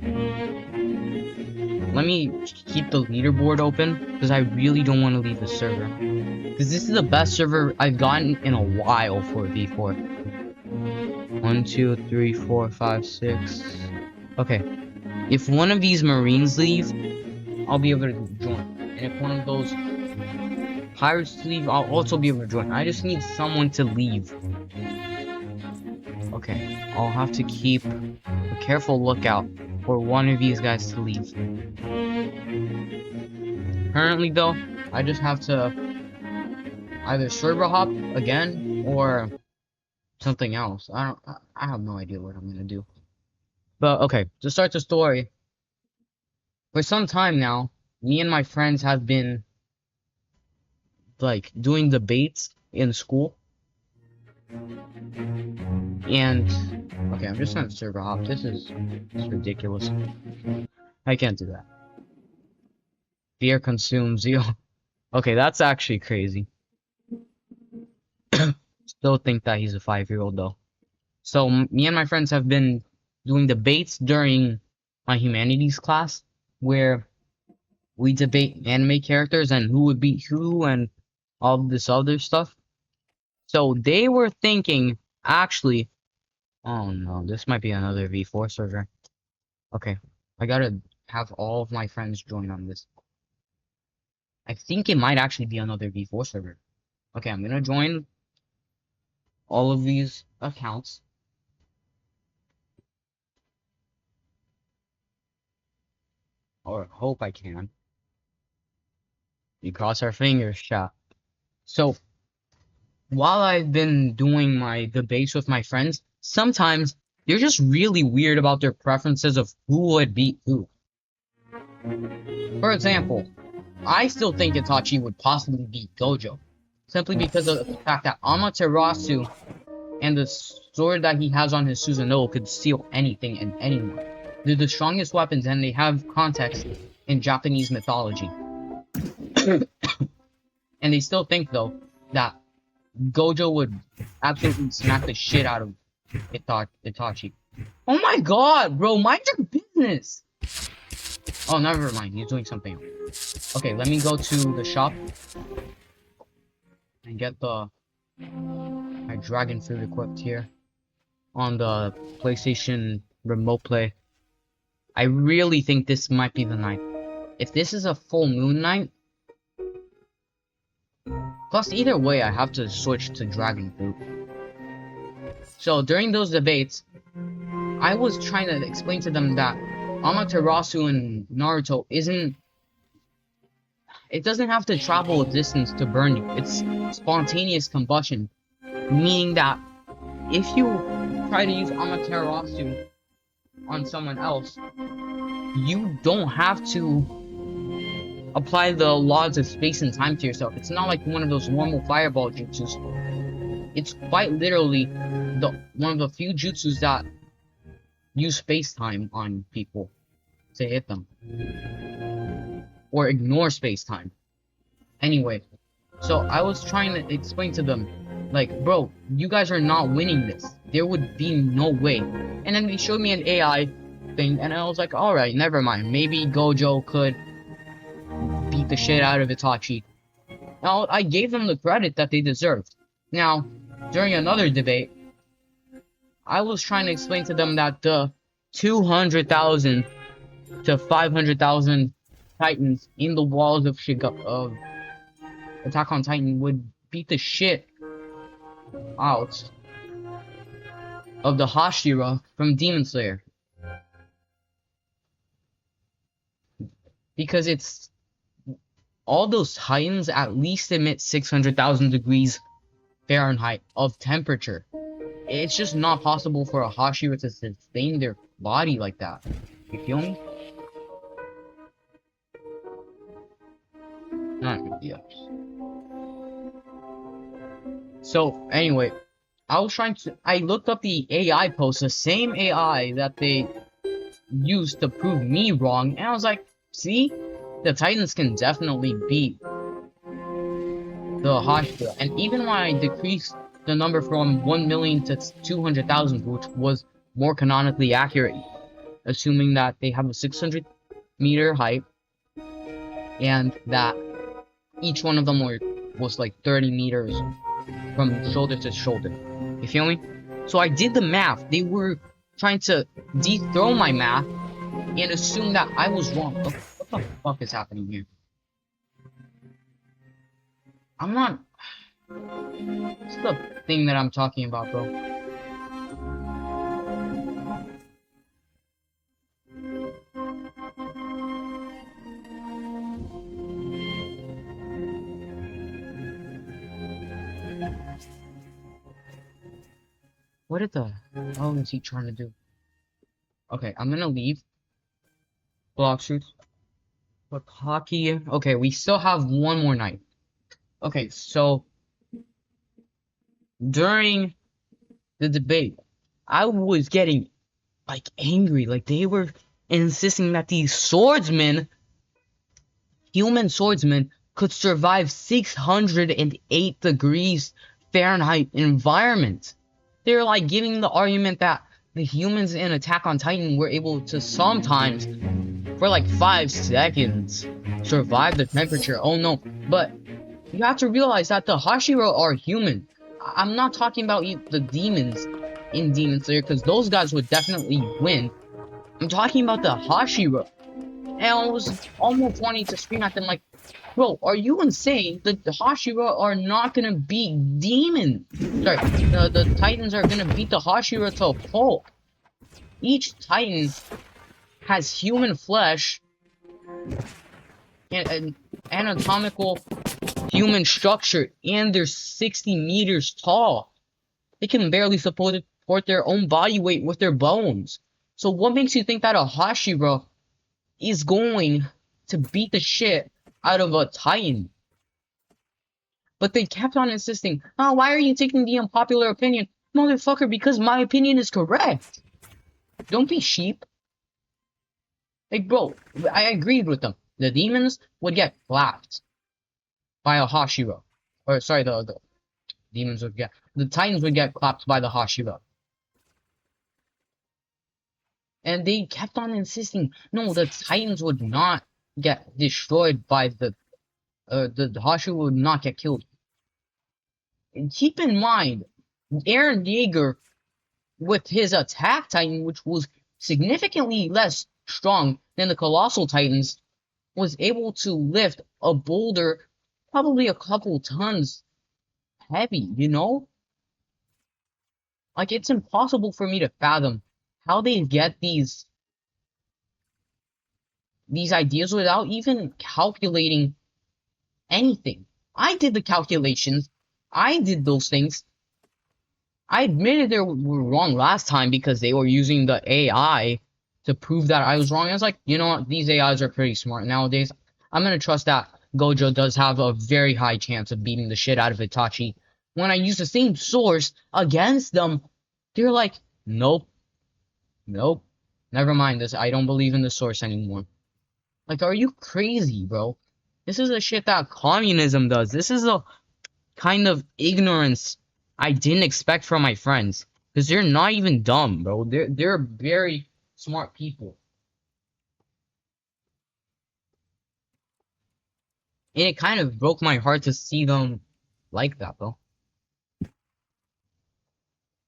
Let me keep the leaderboard open because I really don't want to leave the server. Because this is the best server I've gotten in a while for a V4. 1, 2, 3, 4, 5, 6. Okay. If one of these Marines leave, I'll be able to join. And if one of those Pirates leave, I'll also be able to join. I just need someone to leave. Okay. I'll have to keep a careful lookout for one of these guys to leave. Currently though, I just have to either server hop again or something else. I have no idea what I'm gonna do. But okay, to start the story, for some time now, me and my friends have been like doing debates in school. And okay, I'm just gonna server hop. This is ridiculous. I can't do that. Fear consumes you. Okay, that's actually crazy. still think that he's a 5-year-old though. So me and my friends have been doing debates during my humanities class where we debate anime characters and who would beat who and all this other stuff. So they were thinking, actually, oh no, this might be another V4 server. Okay, I gotta have all of my friends join on this. I think it might actually be another V4 server. Okay, I'm gonna join all of these accounts. Or hope I can. We cross our fingers, chat. So, while I've been doing my debates with my friends, sometimes they're just really weird about their preferences of who would beat who. For example, I still think Itachi would possibly beat Gojo, simply because of the fact that Amaterasu and the sword that he has on his Susanoo could steal anything and anyone. They're the strongest weapons and they have context in Japanese mythology. And they still think, though, that Gojo would absolutely smack the shit out of Itachi. Oh my god, bro, mind your business! Oh, never mind, he's doing something else. Okay, let me go to the shop and get my dragon fruit equipped here on the PlayStation Remote Play. I really think this might be the night. If this is a full moon night, plus either way I have to switch to dragon fruit. So during those debates, I was trying to explain to them that Amaterasu and Naruto it doesn't have to travel a distance to burn you. It's spontaneous combustion, meaning that if you try to use Amaterasu on someone else, you don't have to apply the laws of space and time to yourself. It's not like one of those normal fireball jutsus. It's quite literally one of the few jutsus that use space-time on people to hit them. Or ignore space-time. Anyway, so I was trying to explain to them, like, bro, you guys are not winning this. There would be no way. And then they showed me an AI thing, and I was like, alright, never mind. Maybe Gojo could beat the shit out of Itachi. Now, I gave them the credit that they deserved. Now, during another debate, I was trying to explain to them that the 200,000 to 500,000 Titans in the walls of Attack on Titan would beat the shit out of the Hashira from Demon Slayer. Because it's all those Titans at least emit 600,000 degrees Fahrenheit of temperature. It's just not possible for a Hashira to sustain their body like that. You feel me? Not really. So, anyway, I looked up the AI post, the same AI that they used to prove me wrong, and I was like, see? The Titans can definitely beat the Hashira. And even when I decreased the number from 1 million to 200,000, which was more canonically accurate, assuming that they have a 600-meter height, and that each one of them was like 30 meters from shoulder to shoulder. You feel me? So I did the math. They were trying to dethrone my math and assume that I was wrong. What the fuck is happening here? I'm not... What's the thing that I'm talking about, bro? What the hell is he trying to do? Okay, I'm gonna leave. Blox Fruits. But hockey. Okay, we still have one more night. Okay, so during the debate, I was getting like angry. Like they were insisting that these swordsmen, human swordsmen, could survive 608 degrees Fahrenheit environment. They're like giving the argument that the humans in Attack on Titan were able to sometimes, for like 5 seconds, survive the temperature. Oh no, but you have to realize that the Hashira are human. I'm not talking about the demons in Demon Slayer, because those guys would definitely win. I'm talking about the Hashira. And I was almost wanting to scream at them like, bro, are you insane? The Hashira are not gonna beat demons. Sorry, the Titans are gonna beat the Hashira to a pulp. Each Titan has human flesh and an anatomical human structure, and they're 60 meters tall. They can barely support their own body weight with their bones. So what makes you think that a Hashira is going to beat the shit out of a Titan? But they kept on insisting, oh, why are you taking the unpopular opinion? Motherfucker, because my opinion is correct. Don't be sheep. Like, bro, I agreed with them. The demons would get clapped by a Hashira. Or, sorry, the demons would get... The Titans would get clapped by the Hashira. And they kept on insisting, no, the Titans would not get destroyed by the Hashira would not get killed. And keep in mind, Eren Yeager, with his attack Titan, which was significantly less strong than the Colossal Titans, was able to lift a boulder probably a couple tons heavy, you know? Like, it's impossible for me to fathom how they get these ideas without even calculating anything. I did the calculations. I did those things. I admitted they were wrong last time because they were using the AI to prove that I was wrong. I was like, you know what? These AIs are pretty smart nowadays. I'm going to trust that Gojo does have a very high chance of beating the shit out of Itachi. When I use the same source against them, they're like, nope. Nope. Never mind this. I don't believe in the source anymore. Like, are you crazy, bro? This is the shit that communism does. This is a kind of ignorance I didn't expect from my friends. Because they're not even dumb, bro. They're very smart people. And it kind of broke my heart to see them like that, though.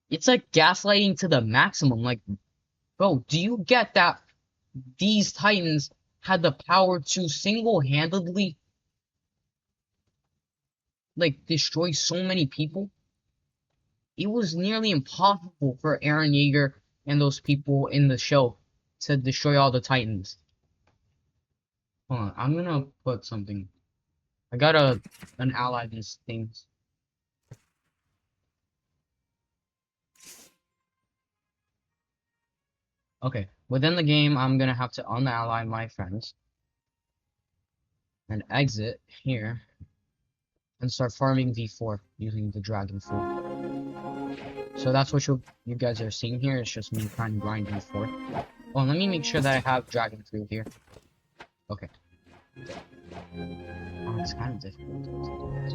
It's like gaslighting to the maximum. Like, bro, do you get that these Titans had the power to single-handedly, like, destroy so many people? It was nearly impossible for Eren Yeager and those people in the show to destroy all the Titans. Hold on, I'm gonna put something. I got an ally these things. Okay, within the game, I'm gonna have to unally my friends and exit here and start farming V4 using the dragon fruit. So that's what you guys are seeing here. It's just me trying to grind V4. Oh, let me make sure that I have dragon fruit here. Okay. Oh, it's kind of difficult to do this.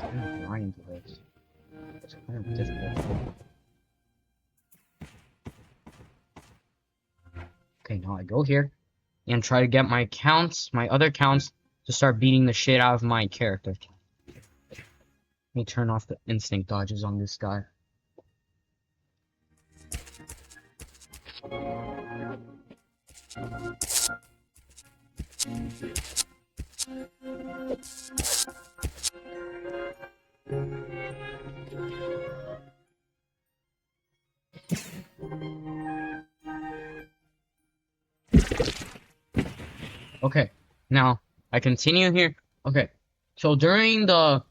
I'm gonna grind this. It's kind of difficult. Okay, now I go here and try to get my counts, my other counts, to start beating the shit out of my character. Let me turn off the instinct dodges on this guy. Okay, now I continue here. Okay, so during the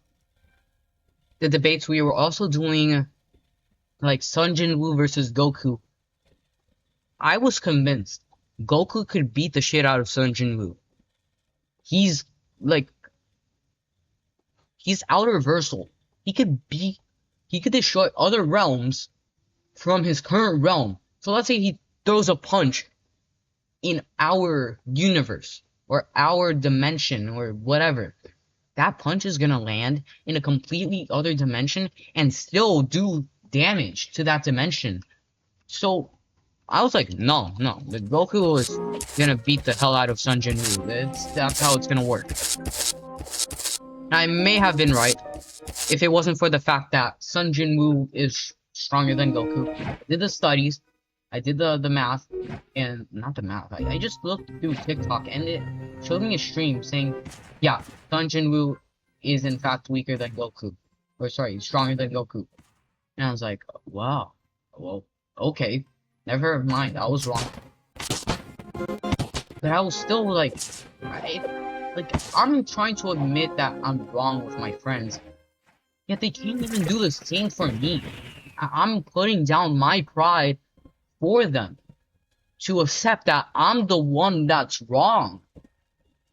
debates, we were also doing like Sun Jin-woo versus Goku. I was convinced Goku could beat the shit out of Sun Jin-woo. He's like, he's outer reversal. He could destroy other realms from his current realm. So let's say he throws a punch in our universe. or our dimension or whatever, that punch is gonna land in a completely other dimension and still do damage to that dimension. So I was like, no, the Goku is gonna beat the hell out of Sun Jinwoo. That's how it's gonna work. I may have been right if it wasn't for the fact that Sun Jinwoo is stronger than Goku. I did the studies, I did the math, and not the math. I just looked through TikTok and it showed me a stream saying, yeah, Sun Jinwoo is in fact weaker than Goku, or sorry, stronger than Goku. And I was like, wow, well, okay, never mind, I was wrong. But I was still like, I'm trying to admit that I'm wrong with my friends, yet they can't even do the same for me. I'm putting down my pride for them to accept that I'm the one that's wrong,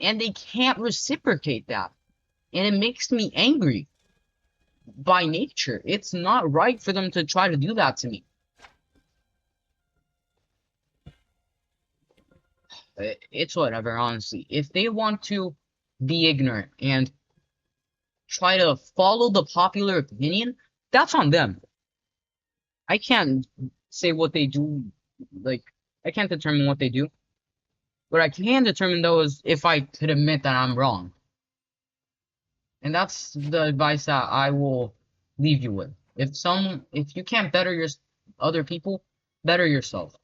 and they can't reciprocate that, and it makes me angry. By nature, it's not right for them to try to do that to me. It's whatever, honestly. If they want to be ignorant and try to follow the popular opinion, that's on them. I can't say what they do, like, I can't determine what they do. What I can determine, though, is if I could admit that I'm wrong. And that's the advice that I will leave you with. If you can't better other people, better yourself.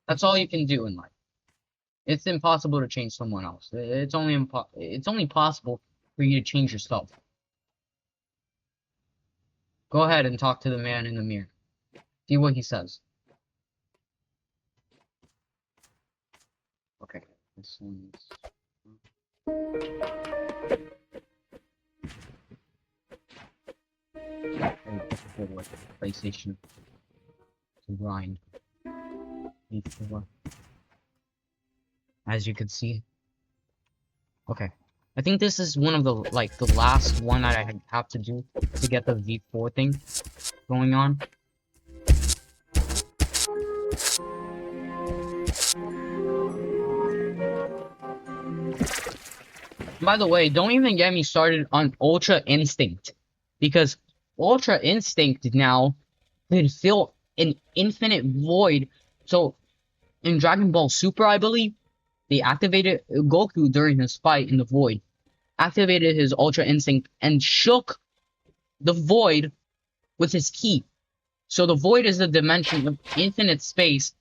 That's all you can do in life. It's impossible to change someone else. It's only possible for you to change yourself. Go ahead and talk to the man in the mirror. See what he says. Okay, this one's... PlayStation to grind before, as you can see. Okay, I think this is one of the last one that I have to do to get the V4 thing going on. By the way, don't even get me started on Ultra Instinct, because Ultra Instinct now can fill an infinite void. So in Dragon Ball Super, I believe, they activated Goku during his fight in the void, activated his Ultra Instinct and shook the void with his ki. So the void is the dimension of infinite space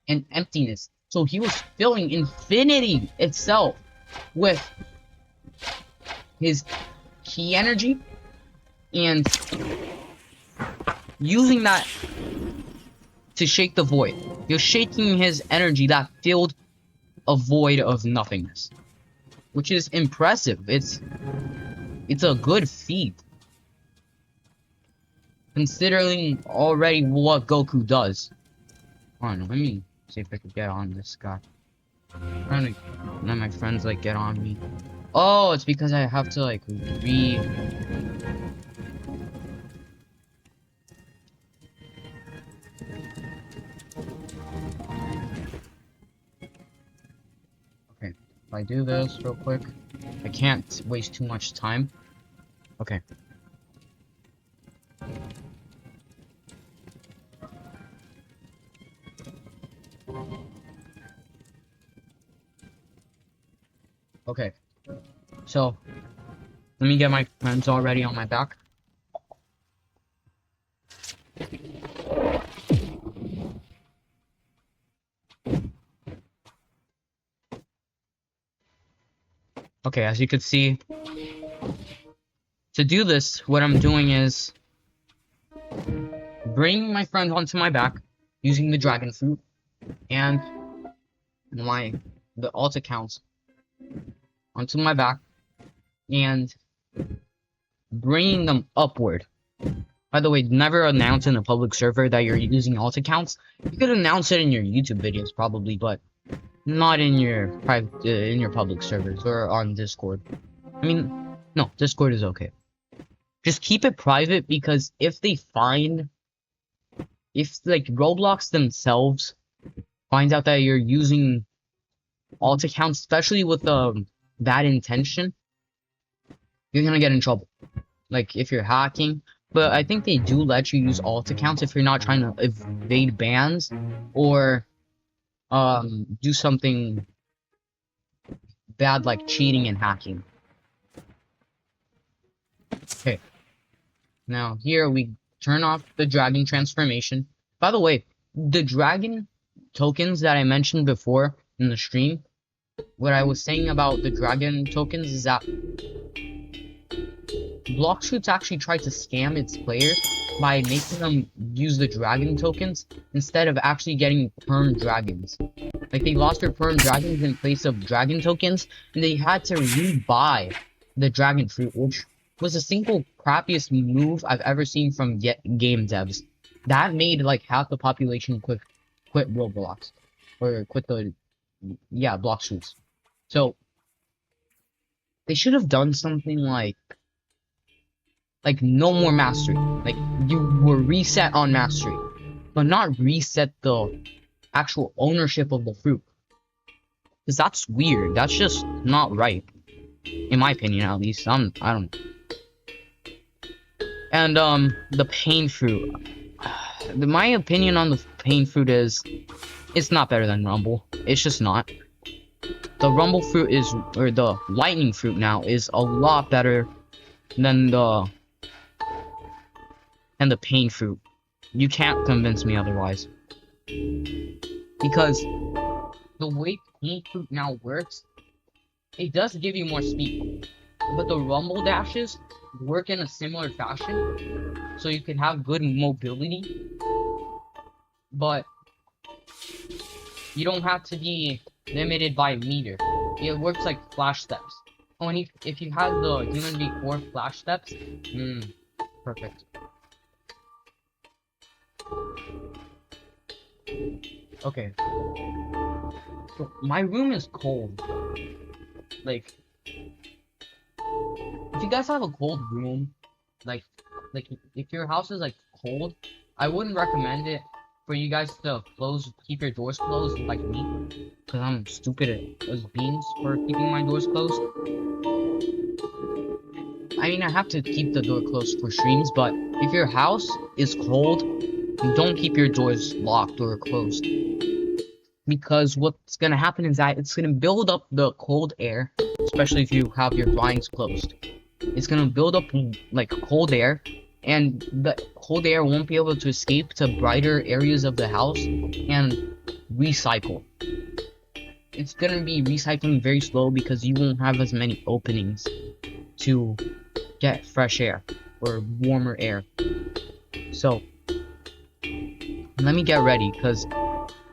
and emptiness. So he was filling infinity itself with his ki energy and using that to shake the void. He was shaking his energy that filled a void of nothingness, which is impressive. It's a good feat, considering already what Goku does. Hold on, let me see if I can get on this guy. I'm trying to let my friends like get on me. Oh, it's because I have to like Okay, if I do this real quick, I can't waste too much time. Okay. Okay. So, let me get my friends already on my back. Okay, as you can see, to do this, what I'm doing is bringing my friends onto my back using the dragon fruit and the alt accounts onto my back and bringing them upward. By the way, never announce in a public server that you're using alt accounts. You could announce it in your YouTube videos probably, but not in your private, in your public servers or on Discord. I mean, no, Discord is okay. Just keep it private, because if like Roblox themselves finds out that you're using alt accounts, especially with bad intention, you're gonna get in trouble. Like if you're hacking. But I think they do let you use alt accounts if you're not trying to evade bans or do something bad like cheating and hacking. Okay. Now here we turn off the dragon transformation. By the way, the dragon tokens that I mentioned before in the stream, what I was saying about the dragon tokens is that Blox Fruits actually tried to scam its players by making them use the dragon tokens instead of actually getting perm dragons. Like they lost their perm dragons in place of dragon tokens, and they had to rebuy the dragon fruit, which was the single crappiest move I've ever seen from game devs. That made like half the population quit Roblox or quit the Blox Fruits. So they should have done something like no more mastery. Like you were reset on mastery, but not reset the actual ownership of the fruit. Because that's weird. That's just not right. In my opinion, at least. I don't. And the pain fruit. My opinion on the pain fruit is it's not better than Rumble. It's just not. The Rumble fruit is, or the lightning fruit now, is a lot better than the pain fruit. You can't convince me otherwise. Because the way pain fruit now works, it does give you more speed. But the rumble dashes work in a similar fashion, so you can have good mobility, but you don't have to be limited by meter. It works like flash steps. Oh, and if you have the Human V4 flash steps, perfect. Okay. So my room is cold. Like, if you guys have a cold room, like if your house is like cold, I wouldn't recommend it for you guys to keep your doors closed like me, because I'm stupid as beans for keeping my doors closed. I mean, I have to keep the door closed for streams, but if your house is cold, don't keep your doors locked or closed. Because what's gonna happen is that it's gonna build up the cold air, especially if you have your blinds closed. It's gonna build up like cold air, and the cold air won't be able to escape to brighter areas of the house and recycle. It's gonna be recycling very slow because you won't have as many openings to get fresh air or warmer air. So let me get ready, because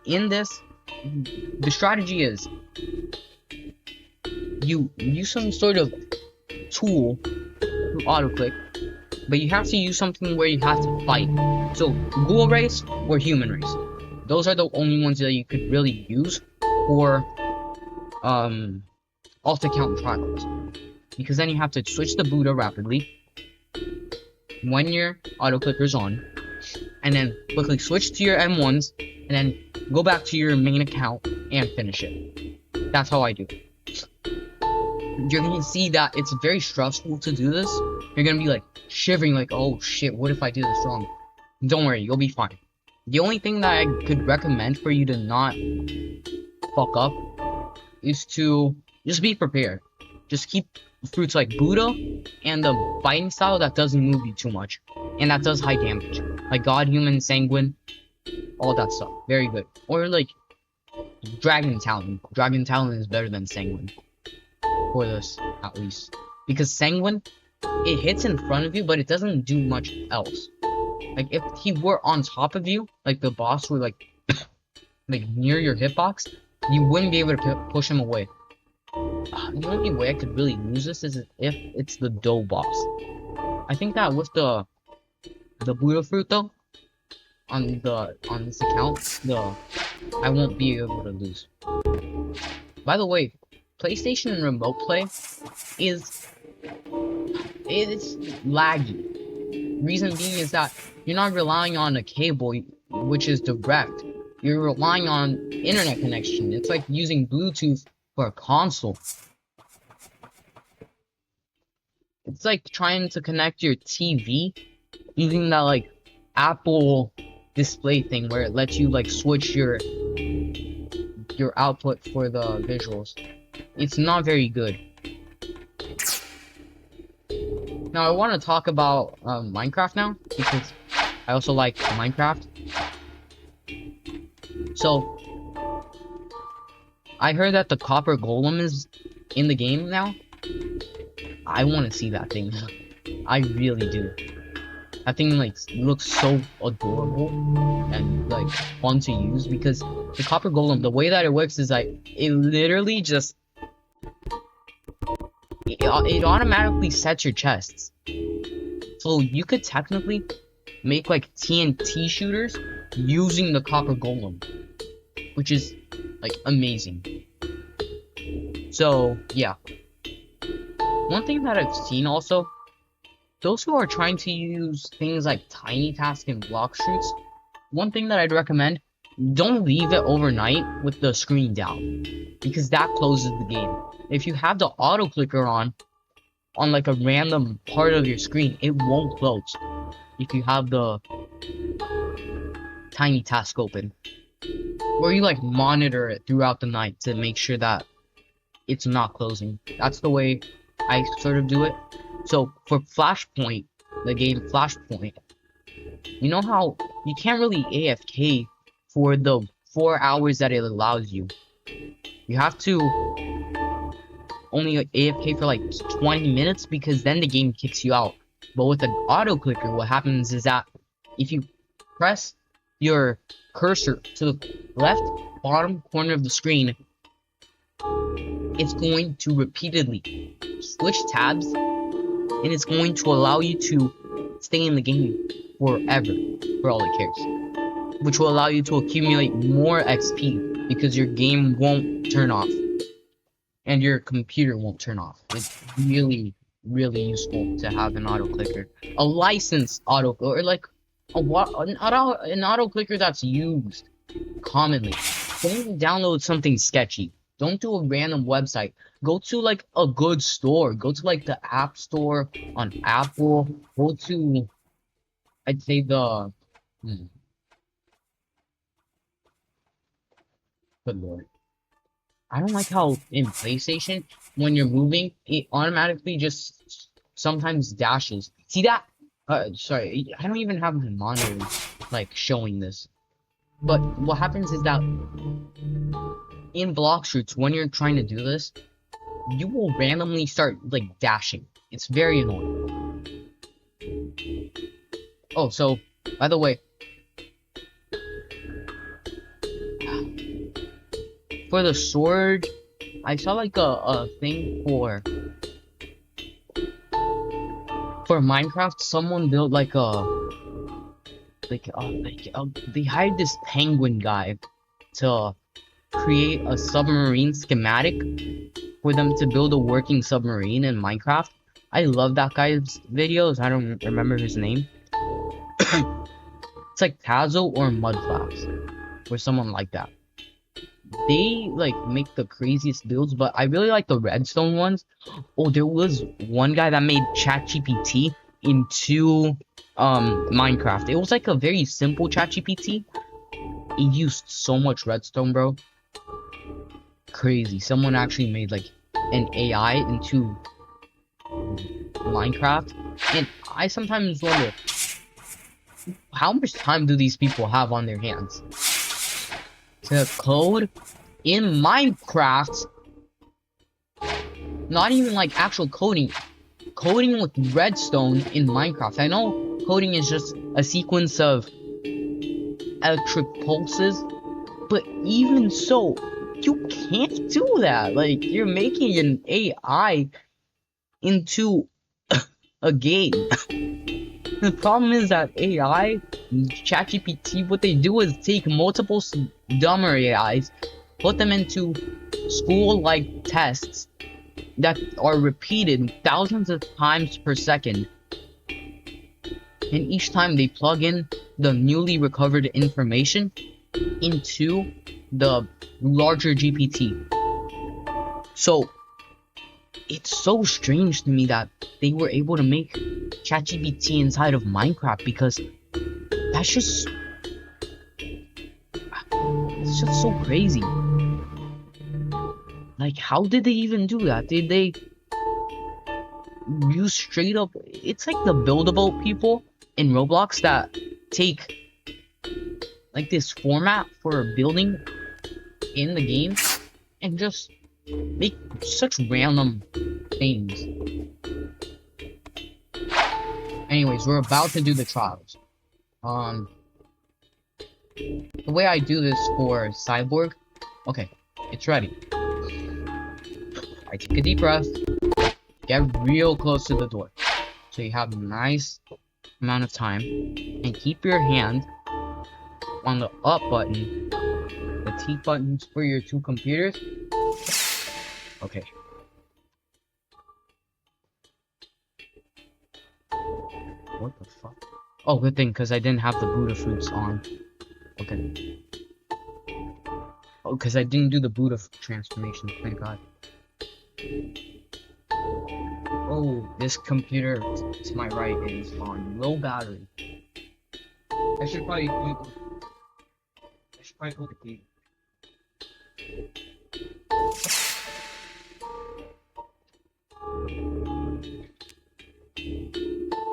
in this, the strategy is you use some sort of tool to auto-click, but you have to use something where you have to fight. So ghoul race or human race, those are the only ones that you could really use for alt account trials, because then you have to switch the Buddha rapidly when your auto-clicker's on, and then quickly switch to your M1s, and then go back to your main account and finish it. That's how I do it. You're gonna see that it's very stressful to do this. You're gonna be like shivering, like, oh shit, what if I do this wrong? Don't worry, you'll be fine. The only thing that I could recommend for you to not fuck up is to just be prepared. Just keep fruits like Buddha and the fighting style that doesn't move you too much, and that does high damage, like God, Human, Sanguine, all that stuff. Very good. Or like Dragon Talon. Dragon Talon is better than Sanguine for this, at least, because Sanguine, it hits in front of you, but it doesn't do much else. Like if he were on top of you, like the boss were like near your hitbox, you wouldn't be able to push him away. The only way I could really lose this is if it's the dough boss. I think that with the Buddha fruit though, on this account, I won't be able to lose. By the way, PlayStation Remote Play it's laggy. Reason being is that you're not relying on a cable, which is direct. you're relying on internet connection. It's like using Bluetooth for a console. It's like trying to connect your TV using that like Apple display thing where it lets you like switch your output for the visuals. It's not very good. Now I want to talk about Minecraft now because I also like Minecraft. So I heard that the copper golem is in the game now. I want to see that thing. I really do. That thing like looks so adorable and like fun to use because the copper golem, the way that it works is like it literally just it automatically sets your chests. So you could technically make like TNT shooters using the copper golem, which is like amazing. So yeah. One thing that I've seen also, those who are trying to use things like Tiny Task and Blox Fruits, one thing that I'd recommend, don't leave it overnight with the screen down, because that closes the game. If you have the auto clicker on like a random part of your screen, it won't close if you have the Tiny Task open. Or you like monitor it throughout the night to make sure that it's not closing. That's the way I sort of do it. So for Flashpoint, the game Flashpoint, you know how you can't really AFK for the 4 hours that it allows you. You have to only AFK for like 20 minutes because then the game kicks you out. But with an auto clicker, what happens is that if you press your cursor to the left bottom corner of the screen, it's going to repeatedly switch tabs, and it's going to allow you to stay in the game forever, for all it cares. Which will allow you to accumulate more XP, because your game won't turn off. And your computer won't turn off. It's really, really useful to have an auto clicker. A licensed auto, or like an auto clicker that's used commonly. Don't download something sketchy. Don't do a random website. Go to like a good store. Go to like the App Store on Apple. Go to, I'd say the, good lord. I don't like how in PlayStation, when you're moving, it automatically just sometimes dashes. See that? Sorry, I don't even have my monitor like showing this. But what happens is that in Blox Fruits, when you're trying to do this, you will randomly start like dashing. It's very annoying. Oh, so by the way, for the sword, I saw like a thing for Minecraft. Someone built like they hired this penguin guy to create a submarine schematic for them to build a working submarine in Minecraft. I love that guy's videos. I don't remember his name. It's like Tazo or Mudflaps or someone like that. They like make the craziest builds, but I really like the redstone ones. Oh, there was one guy that made ChatGPT into Minecraft. It was like a very simple ChatGPT. It used so much redstone, bro. Crazy. Someone actually made like an AI into Minecraft, and I sometimes wonder how much time do these people have on their hands to code in Minecraft. Not even like actual coding with redstone in Minecraft. I know coding is just a sequence of electric pulses, but even so, you can't do that. Like, you're making an AI into a game. The problem is that AI, ChatGPT, what they do is take multiple dumber AIs, put them into school-like tests that are repeated thousands of times per second. And each time they plug in the newly recovered information, into the larger GPT. So it's so strange to me that they were able to make ChatGPT inside of Minecraft, because that's just it's just so crazy. Like, how did they even do that? Did they use straight up? It's like the buildable people in Roblox that take like this format for a building in the game and just make such random things. Anyways, we're about to do the trials. The way I do this for Cyborg, okay, it's ready. I take a deep breath, get real close to the door, so you have a nice amount of time, and keep your hand on the up button, the T buttons for your two computers. Okay. What the fuck? Oh, good thing, because I didn't have the Buddha fruits on. Okay. Oh, because I didn't do the Buddha transformation, thank God. Oh, this computer to my right is on low battery. I should probably put the key.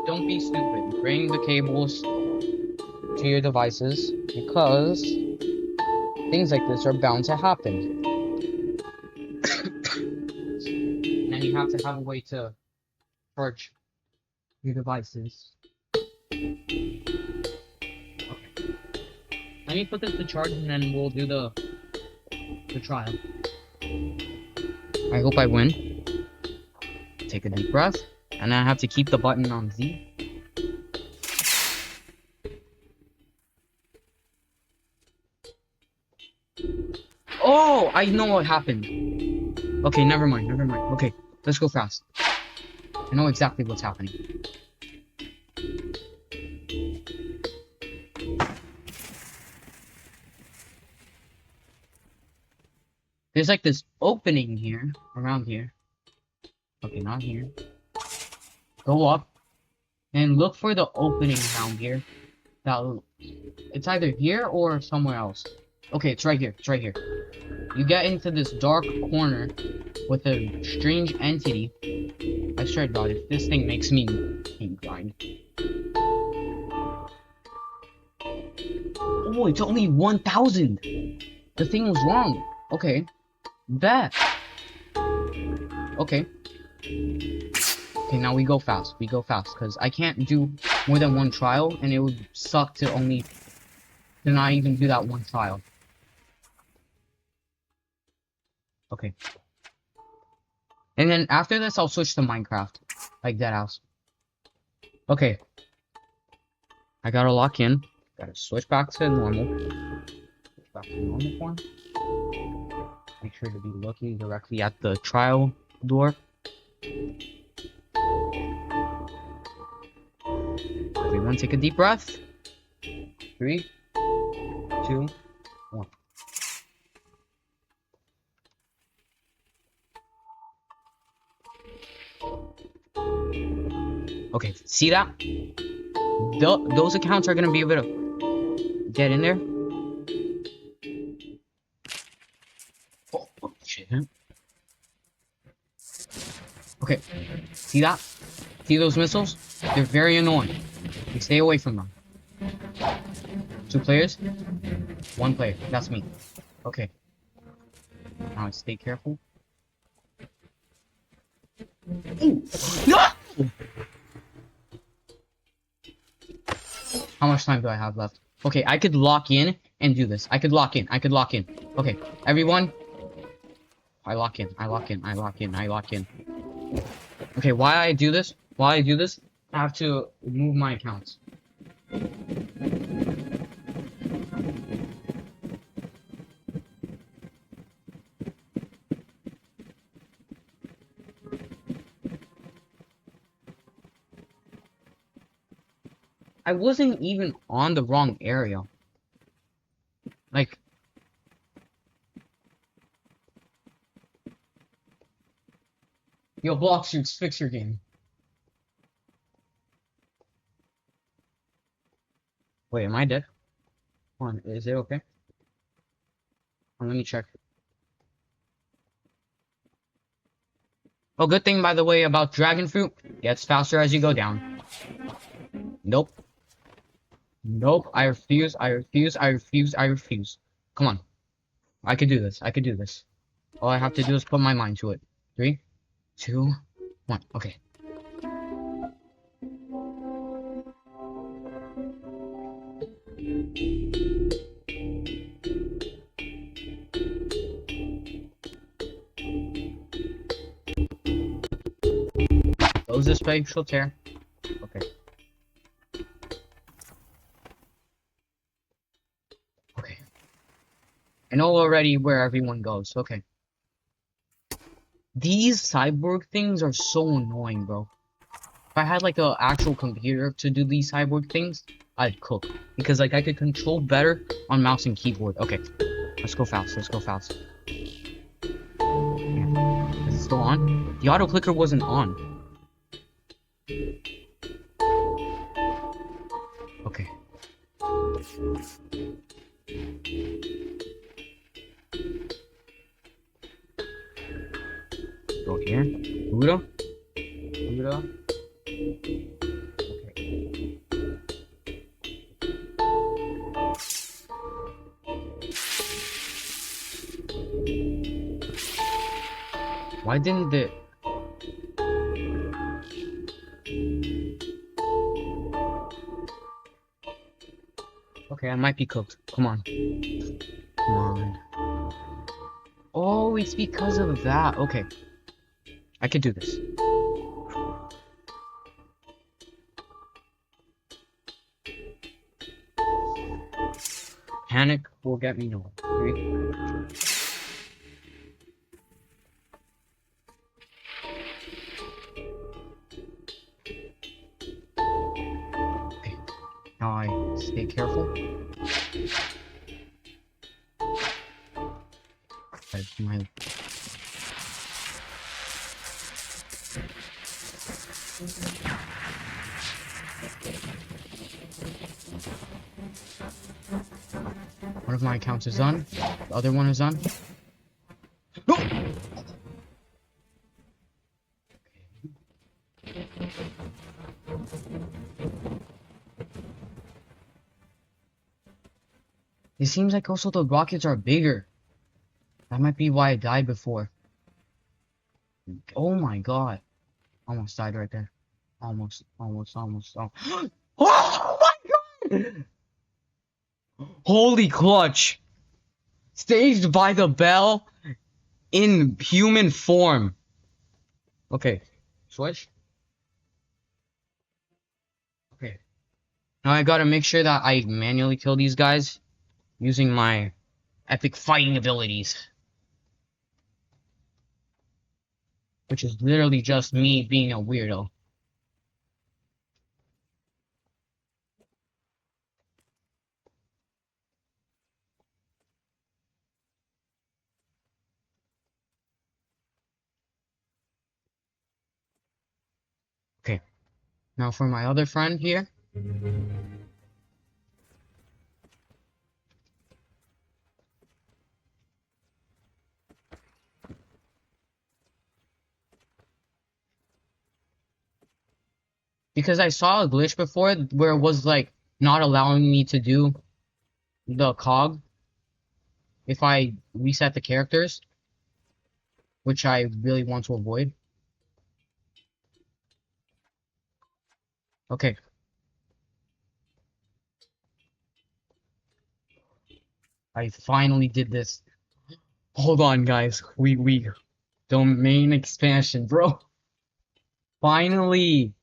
Don't be stupid. Bring the cables to your devices, because things like this are bound to happen. And then you have to have a way to charge your devices. Okay. Let me put this to charge, and then we'll do the trial. I hope I win. Take a deep breath, and I have to keep the button on Z. Oh, I know what happened. Okay, never mind. Okay, let's go fast. I know exactly what's happening. There's like this opening here, around here. Okay, not here. Go up and look for the opening down here. It's either here or somewhere else. Okay, it's right here. You get into this dark corner with a strange entity. I swear to God, if this thing makes me grind. Oh, it's only 1,000. The thing was wrong. Okay. Bet. Okay. Okay, now we go fast, because I can't do more than one trial, and it would suck to not even do that one trial. Okay. And then after this, I'll switch to Minecraft, like Deadhouse. Okay. I gotta lock in. Gotta switch back to normal. Switch back to normal form. Make sure to be looking directly at the trial door. Everyone take a deep breath. 3, 2, 1. Okay, see that? Those accounts are gonna be able to get in there. Oh, shit. Okay, see that? See those missiles? They're very annoying. You stay away from them. 2 players? 1 player. That's me. Okay. Now stay careful. Ooh. No! How much time do I have left? Okay, I could lock in and do this. I could lock in. Okay, everyone. I lock in. Okay, why I do this? I have to move my accounts. I wasn't even on the wrong area. Like, Yo, Blox Fruits, fix your game. Wait, am I dead? Hold on, is it okay? Let me check. Oh, good thing, by the way, about dragon fruit, gets faster as you go down. Nope. Nope, I refuse, I refuse, I refuse, I refuse. Come on. I could do this, I could do this. All I have to do is put my mind to it. 3, 2, 1, okay. Close this spatial tear. Okay. Okay. I know already where everyone goes. Okay. These cyborg things are so annoying, bro. If I had like an actual computer to do these cyborg things, I'd cook. Because like I could control better on mouse and keyboard. Okay. Let's go fast. Let's go fast. Yeah. Is it still on? The auto clicker wasn't on. Okay. Go here. Buddha. Buddha. Okay. Why didn't the... Okay, I might be cooked. Come on. Come on. Oh, it's because of that. Okay. I could do this. Panic will get me nowhere. 3. Okay. Now I stay careful. That's my... One of my accounts is on. The other one is on. No! It seems like also the rockets are bigger. That might be why I died before. Oh my god. Almost died right there. Almost. Oh, oh my god! Holy clutch! Saved by the bell in human form. Okay. Switch. Okay. Now I gotta make sure that I manually kill these guys using my epic fighting abilities. Which is literally just me being a weirdo. Okay. Now for my other friend here. Because I saw a glitch before where it was like not allowing me to do the cog if I reset the characters, which I really want to avoid. Okay. I finally did this. Hold on, guys. We domain expansion, bro. Finally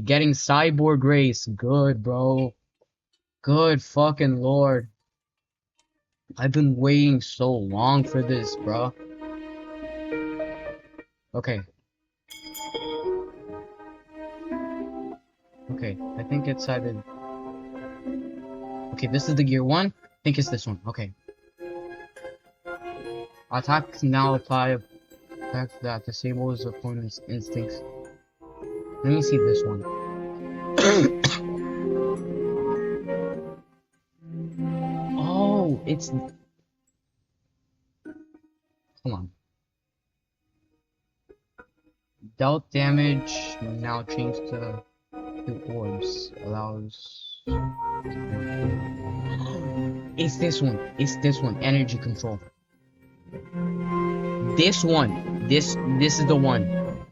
getting cyborg race. Good, bro. Good fucking lord. I've been waiting so long for this, bro. Okay. Okay, I think it's either... Okay, this is the gear 1. I think it's this one. Okay. Attack now apply. effect that disables opponent's instincts. Let me see this one. Oh, it's... Come on. Dealt damage now changed to orbs. Allows... It's this one. It's this one. Energy control. This one. This is the one.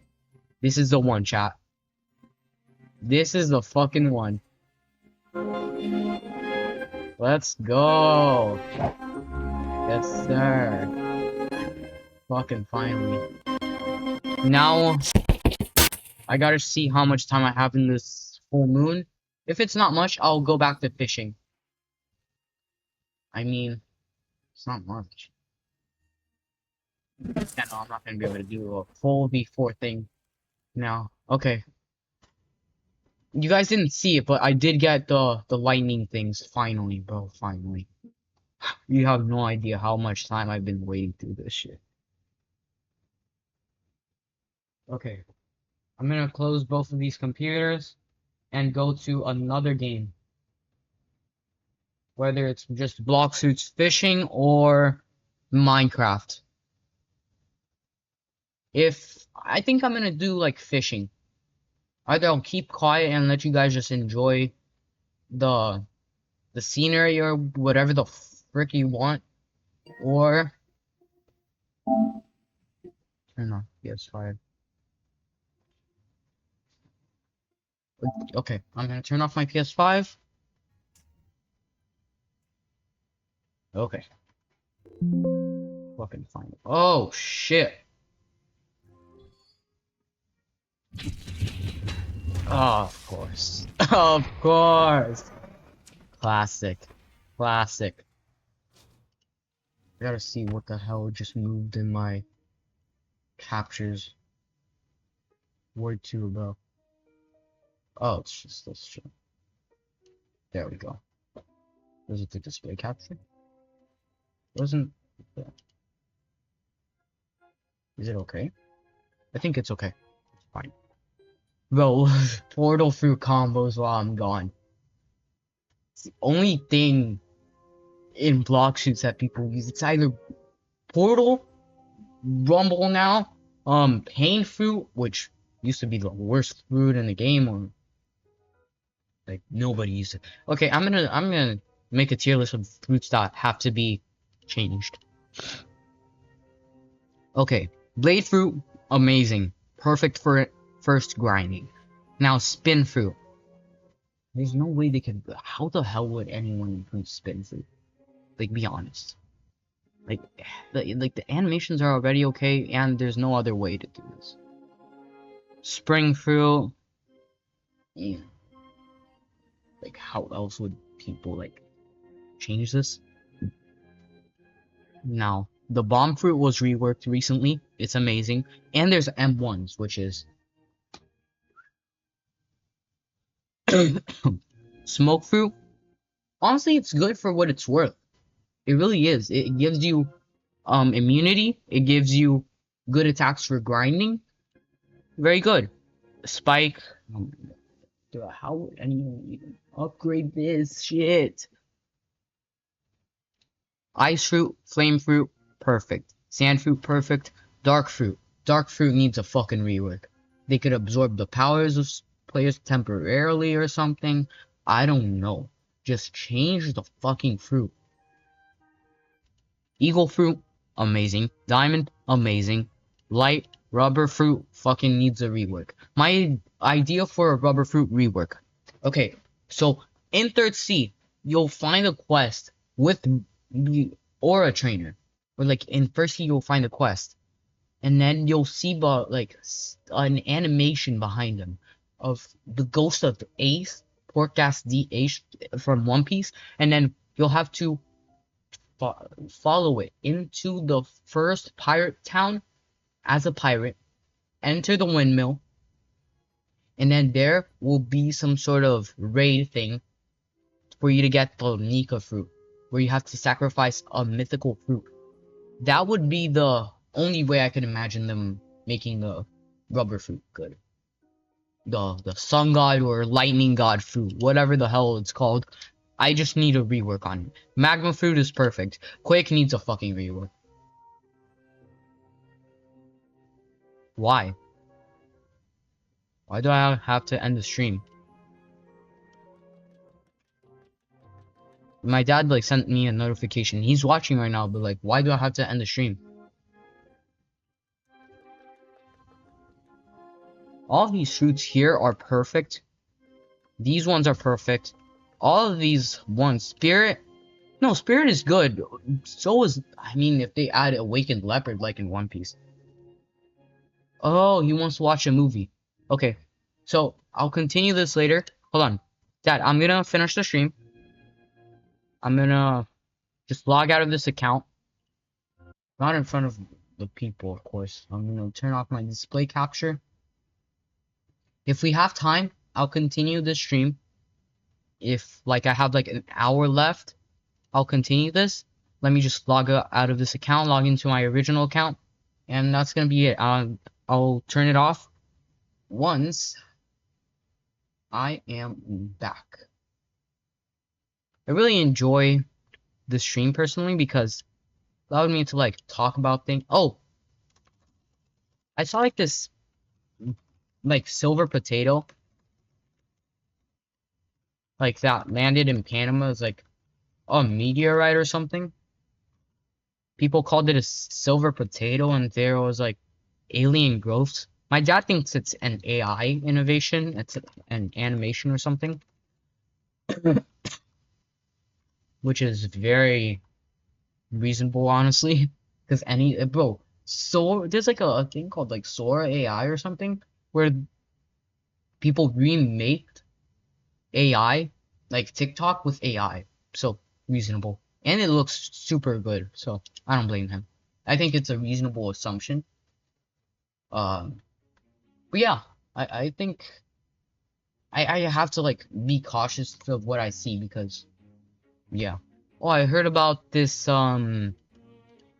This is the one, chat. This is the fucking one. Let's go. Yes, sir. Fucking finally. Now, I gotta see how much time I have in this full moon. If it's not much, I'll go back to fishing. I mean, it's not much. Yeah, no, I'm not gonna be able to do a full V4 thing now. Okay. You guys didn't see it, but I did get the lightning things finally, bro. Finally. You have no idea how much time I've been waiting through this shit. Okay. I'm gonna close both of these computers and go to another game. Whether it's just Blox Fruits fishing or Minecraft. I think I'm gonna do like fishing. Either I'll keep quiet and let you guys just enjoy the scenery or whatever the frick you want, or turn on PS5. Okay, I'm gonna turn off my PS5. Okay. Fucking fine. Oh shit. Oh, of course. Of course. Classic. Classic. I gotta see what the hell just moved in my captures. Word 2 bro. Oh, it's just this shit. There we go. Was it the display capture? Wasn't... Is it okay? I think it's okay. It's fine. Bro, portal through combos while I'm gone. It's the only thing in Blox Fruits that people use. It's either portal, rumble now, pain fruit, which used to be the worst fruit in the game, or like nobody used it. Okay, I'm gonna make a tier list of fruits that have to be changed. Okay, blade fruit, amazing, perfect for first grinding. Now spin fruit. There's no way they could. How the hell would anyone improve spin fruit? Like, be honest. Like the animations are already okay, and there's no other way to do this. Spring fruit. Yeah. Like, how else would people like change this? Now, the bomb fruit was reworked recently. It's amazing, and there's M1s, which is smoke fruit. Honestly, it's good for what it's worth. It really is. It gives you immunity. It gives you good attacks for grinding. Very good. Spike. Dude, how would anyone even upgrade this shit? Ice fruit, flame fruit, perfect. Sand fruit, perfect. Dark fruit. Dark fruit needs a fucking rework. They could absorb the powers of players temporarily or something. I don't know. Just change the fucking fruit. Eagle fruit, amazing. Diamond, amazing. Light, rubber fruit, fucking needs a rework. My idea for a rubber fruit rework. Okay, so in 3rd C, you'll find a quest with the Aura Trainer. Or like in 1st C, you'll find a quest. And then you'll see like an animation behind him of the ghost of Ace, Portgas D Ace from One Piece. And then you'll have to follow it into the first pirate town as a pirate, enter the windmill, and then there will be some sort of raid thing for you to get the Nika fruit, where you have to sacrifice a mythical fruit. That would be the only way I could imagine them making the rubber fruit good. The sun god or lightning god fruit, whatever the hell it's called. I just need a rework on it. Magma fruit is perfect. Quake needs a fucking rework. Why? Why do I have to end the stream? My dad like sent me a notification. He's watching right now, but like, why do I have to end the stream? All of these fruits here are perfect. These ones are perfect. All of these ones, spirit. No, spirit is good. So is, I mean, if they add awakened leopard like in One Piece. Oh, he wants to watch a movie. Okay, so I'll continue this later. Hold on. Dad, I'm gonna finish the stream. I'm gonna just log out of this account. Not in front of the people, of course. I'm gonna turn off my display capture. If we have time, I'll continue this stream. If, like, I have, like, an hour left, I'll continue this. Let me just log out of this account, log into my original account, and that's gonna be it. I'll turn it off once I am back. I really enjoy the stream personally because it allowed me to like talk about things. Oh, I saw like this like silver potato like that landed in Panama as like a meteorite or something. People called it a silver potato, and there was like alien growths. My dad thinks it's an AI innovation. It's an animation or something, which is very reasonable, honestly. Because bro, so there's like a thing called like Sora AI or something where people remake AI, like TikTok with AI. So reasonable. And it looks super good. So I don't blame him. I think it's a reasonable assumption. Um, but yeah, I think I have to like be cautious of what I see because yeah. Oh, I heard about this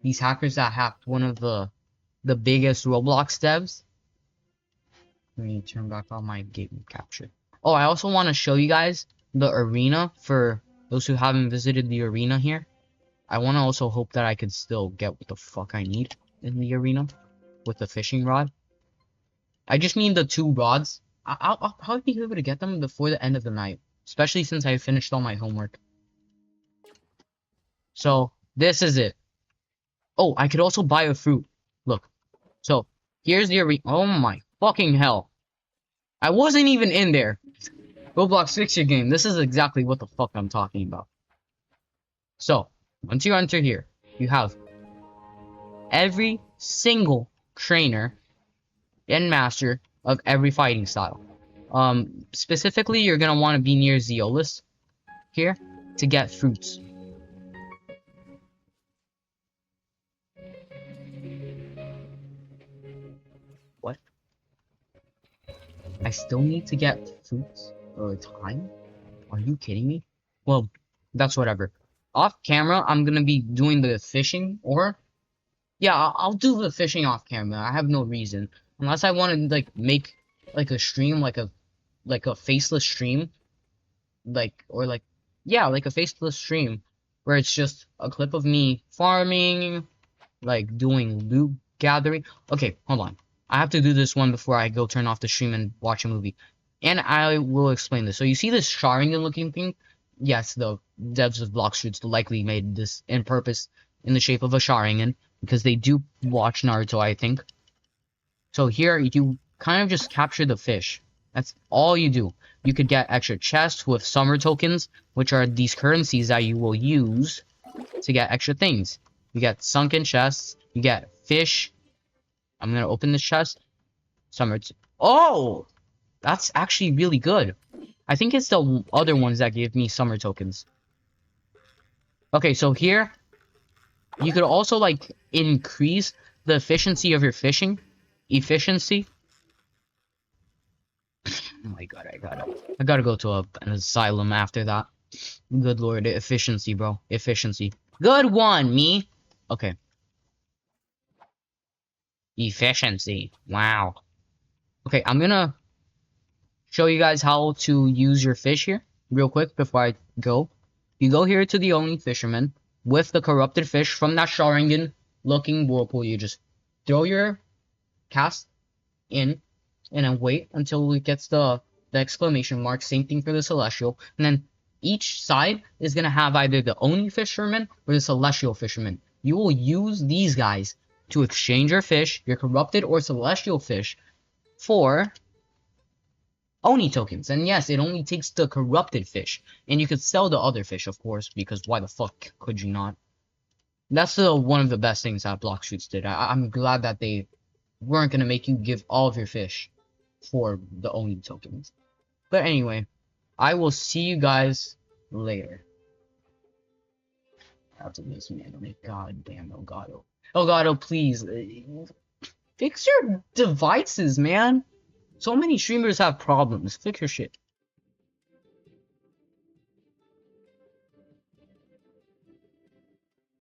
these hackers that hacked one of the biggest Roblox devs. Let me turn back on my game capture. Oh, I also want to show you guys the arena for those who haven't visited the arena here. I want to also hope that I can still get what the fuck I need in the arena with the fishing rod. I just need the 2 rods. I'll probably be able to get them before the end of the night, especially since I finished all my homework. So this is it. Oh, I could also buy a fruit. Look. So here's the arena. Oh my fucking hell. I wasn't even in there. Roblox, fix your game. This is exactly what the fuck I'm talking about. So, once you enter here, you have every single trainer and master of every fighting style. Specifically, you're gonna want to be near Zeolus here to get fruits. What? I still need to get fruits time? Are you kidding me? Well, that's whatever. Off camera, I'm gonna be doing the fishing, or yeah, I'll do the fishing off camera. I have no reason, unless I want to like make like a stream, like a faceless stream, like or like yeah, like a faceless stream where it's just a clip of me farming, like doing loot gathering. Okay, hold on. I have to do this one before I go turn off the stream and watch a movie. And I will explain this. So you see this Sharingan looking thing? Yes, the devs of Blox Fruits likely made this in purpose in the shape of a Sharingan because they do watch Naruto, I think. So here you kind of just capture the fish. That's all you do. You could get extra chests with summer tokens, which are these currencies that you will use to get extra things. You get sunken chests, you get fish. I'm gonna open this chest. Oh! That's actually really good. I think it's the other ones that give me summer tokens. Okay, so here, you could also, like, increase the efficiency of your fishing. Efficiency. Oh my god, I gotta go to an asylum after that. Good lord, efficiency, bro. Efficiency. Good one, me! Okay. Efficiency. Wow. Okay, I'm gonna show you guys how to use your fish here real quick before I go. You go here to the only fisherman with the corrupted fish from that Sharingan looking whirlpool. You just throw your cast in and then wait until it gets the exclamation mark. Same thing for the celestial. And then each side is gonna have either the Oni fisherman or the celestial fisherman. You will use these guys to exchange your fish, your corrupted or celestial fish, for Oni tokens. And yes, it only takes the corrupted fish. And you could sell the other fish, of course, because why the fuck could you not? That's one of the best things that Blox Fruits did. I'm glad that they weren't gonna make you give all of your fish for the Oni tokens. But anyway, I will see you guys later. After this, man. God damn, Elgato. Elgato, please. Fix your devices, man. So many streamers have problems. Fix your shit.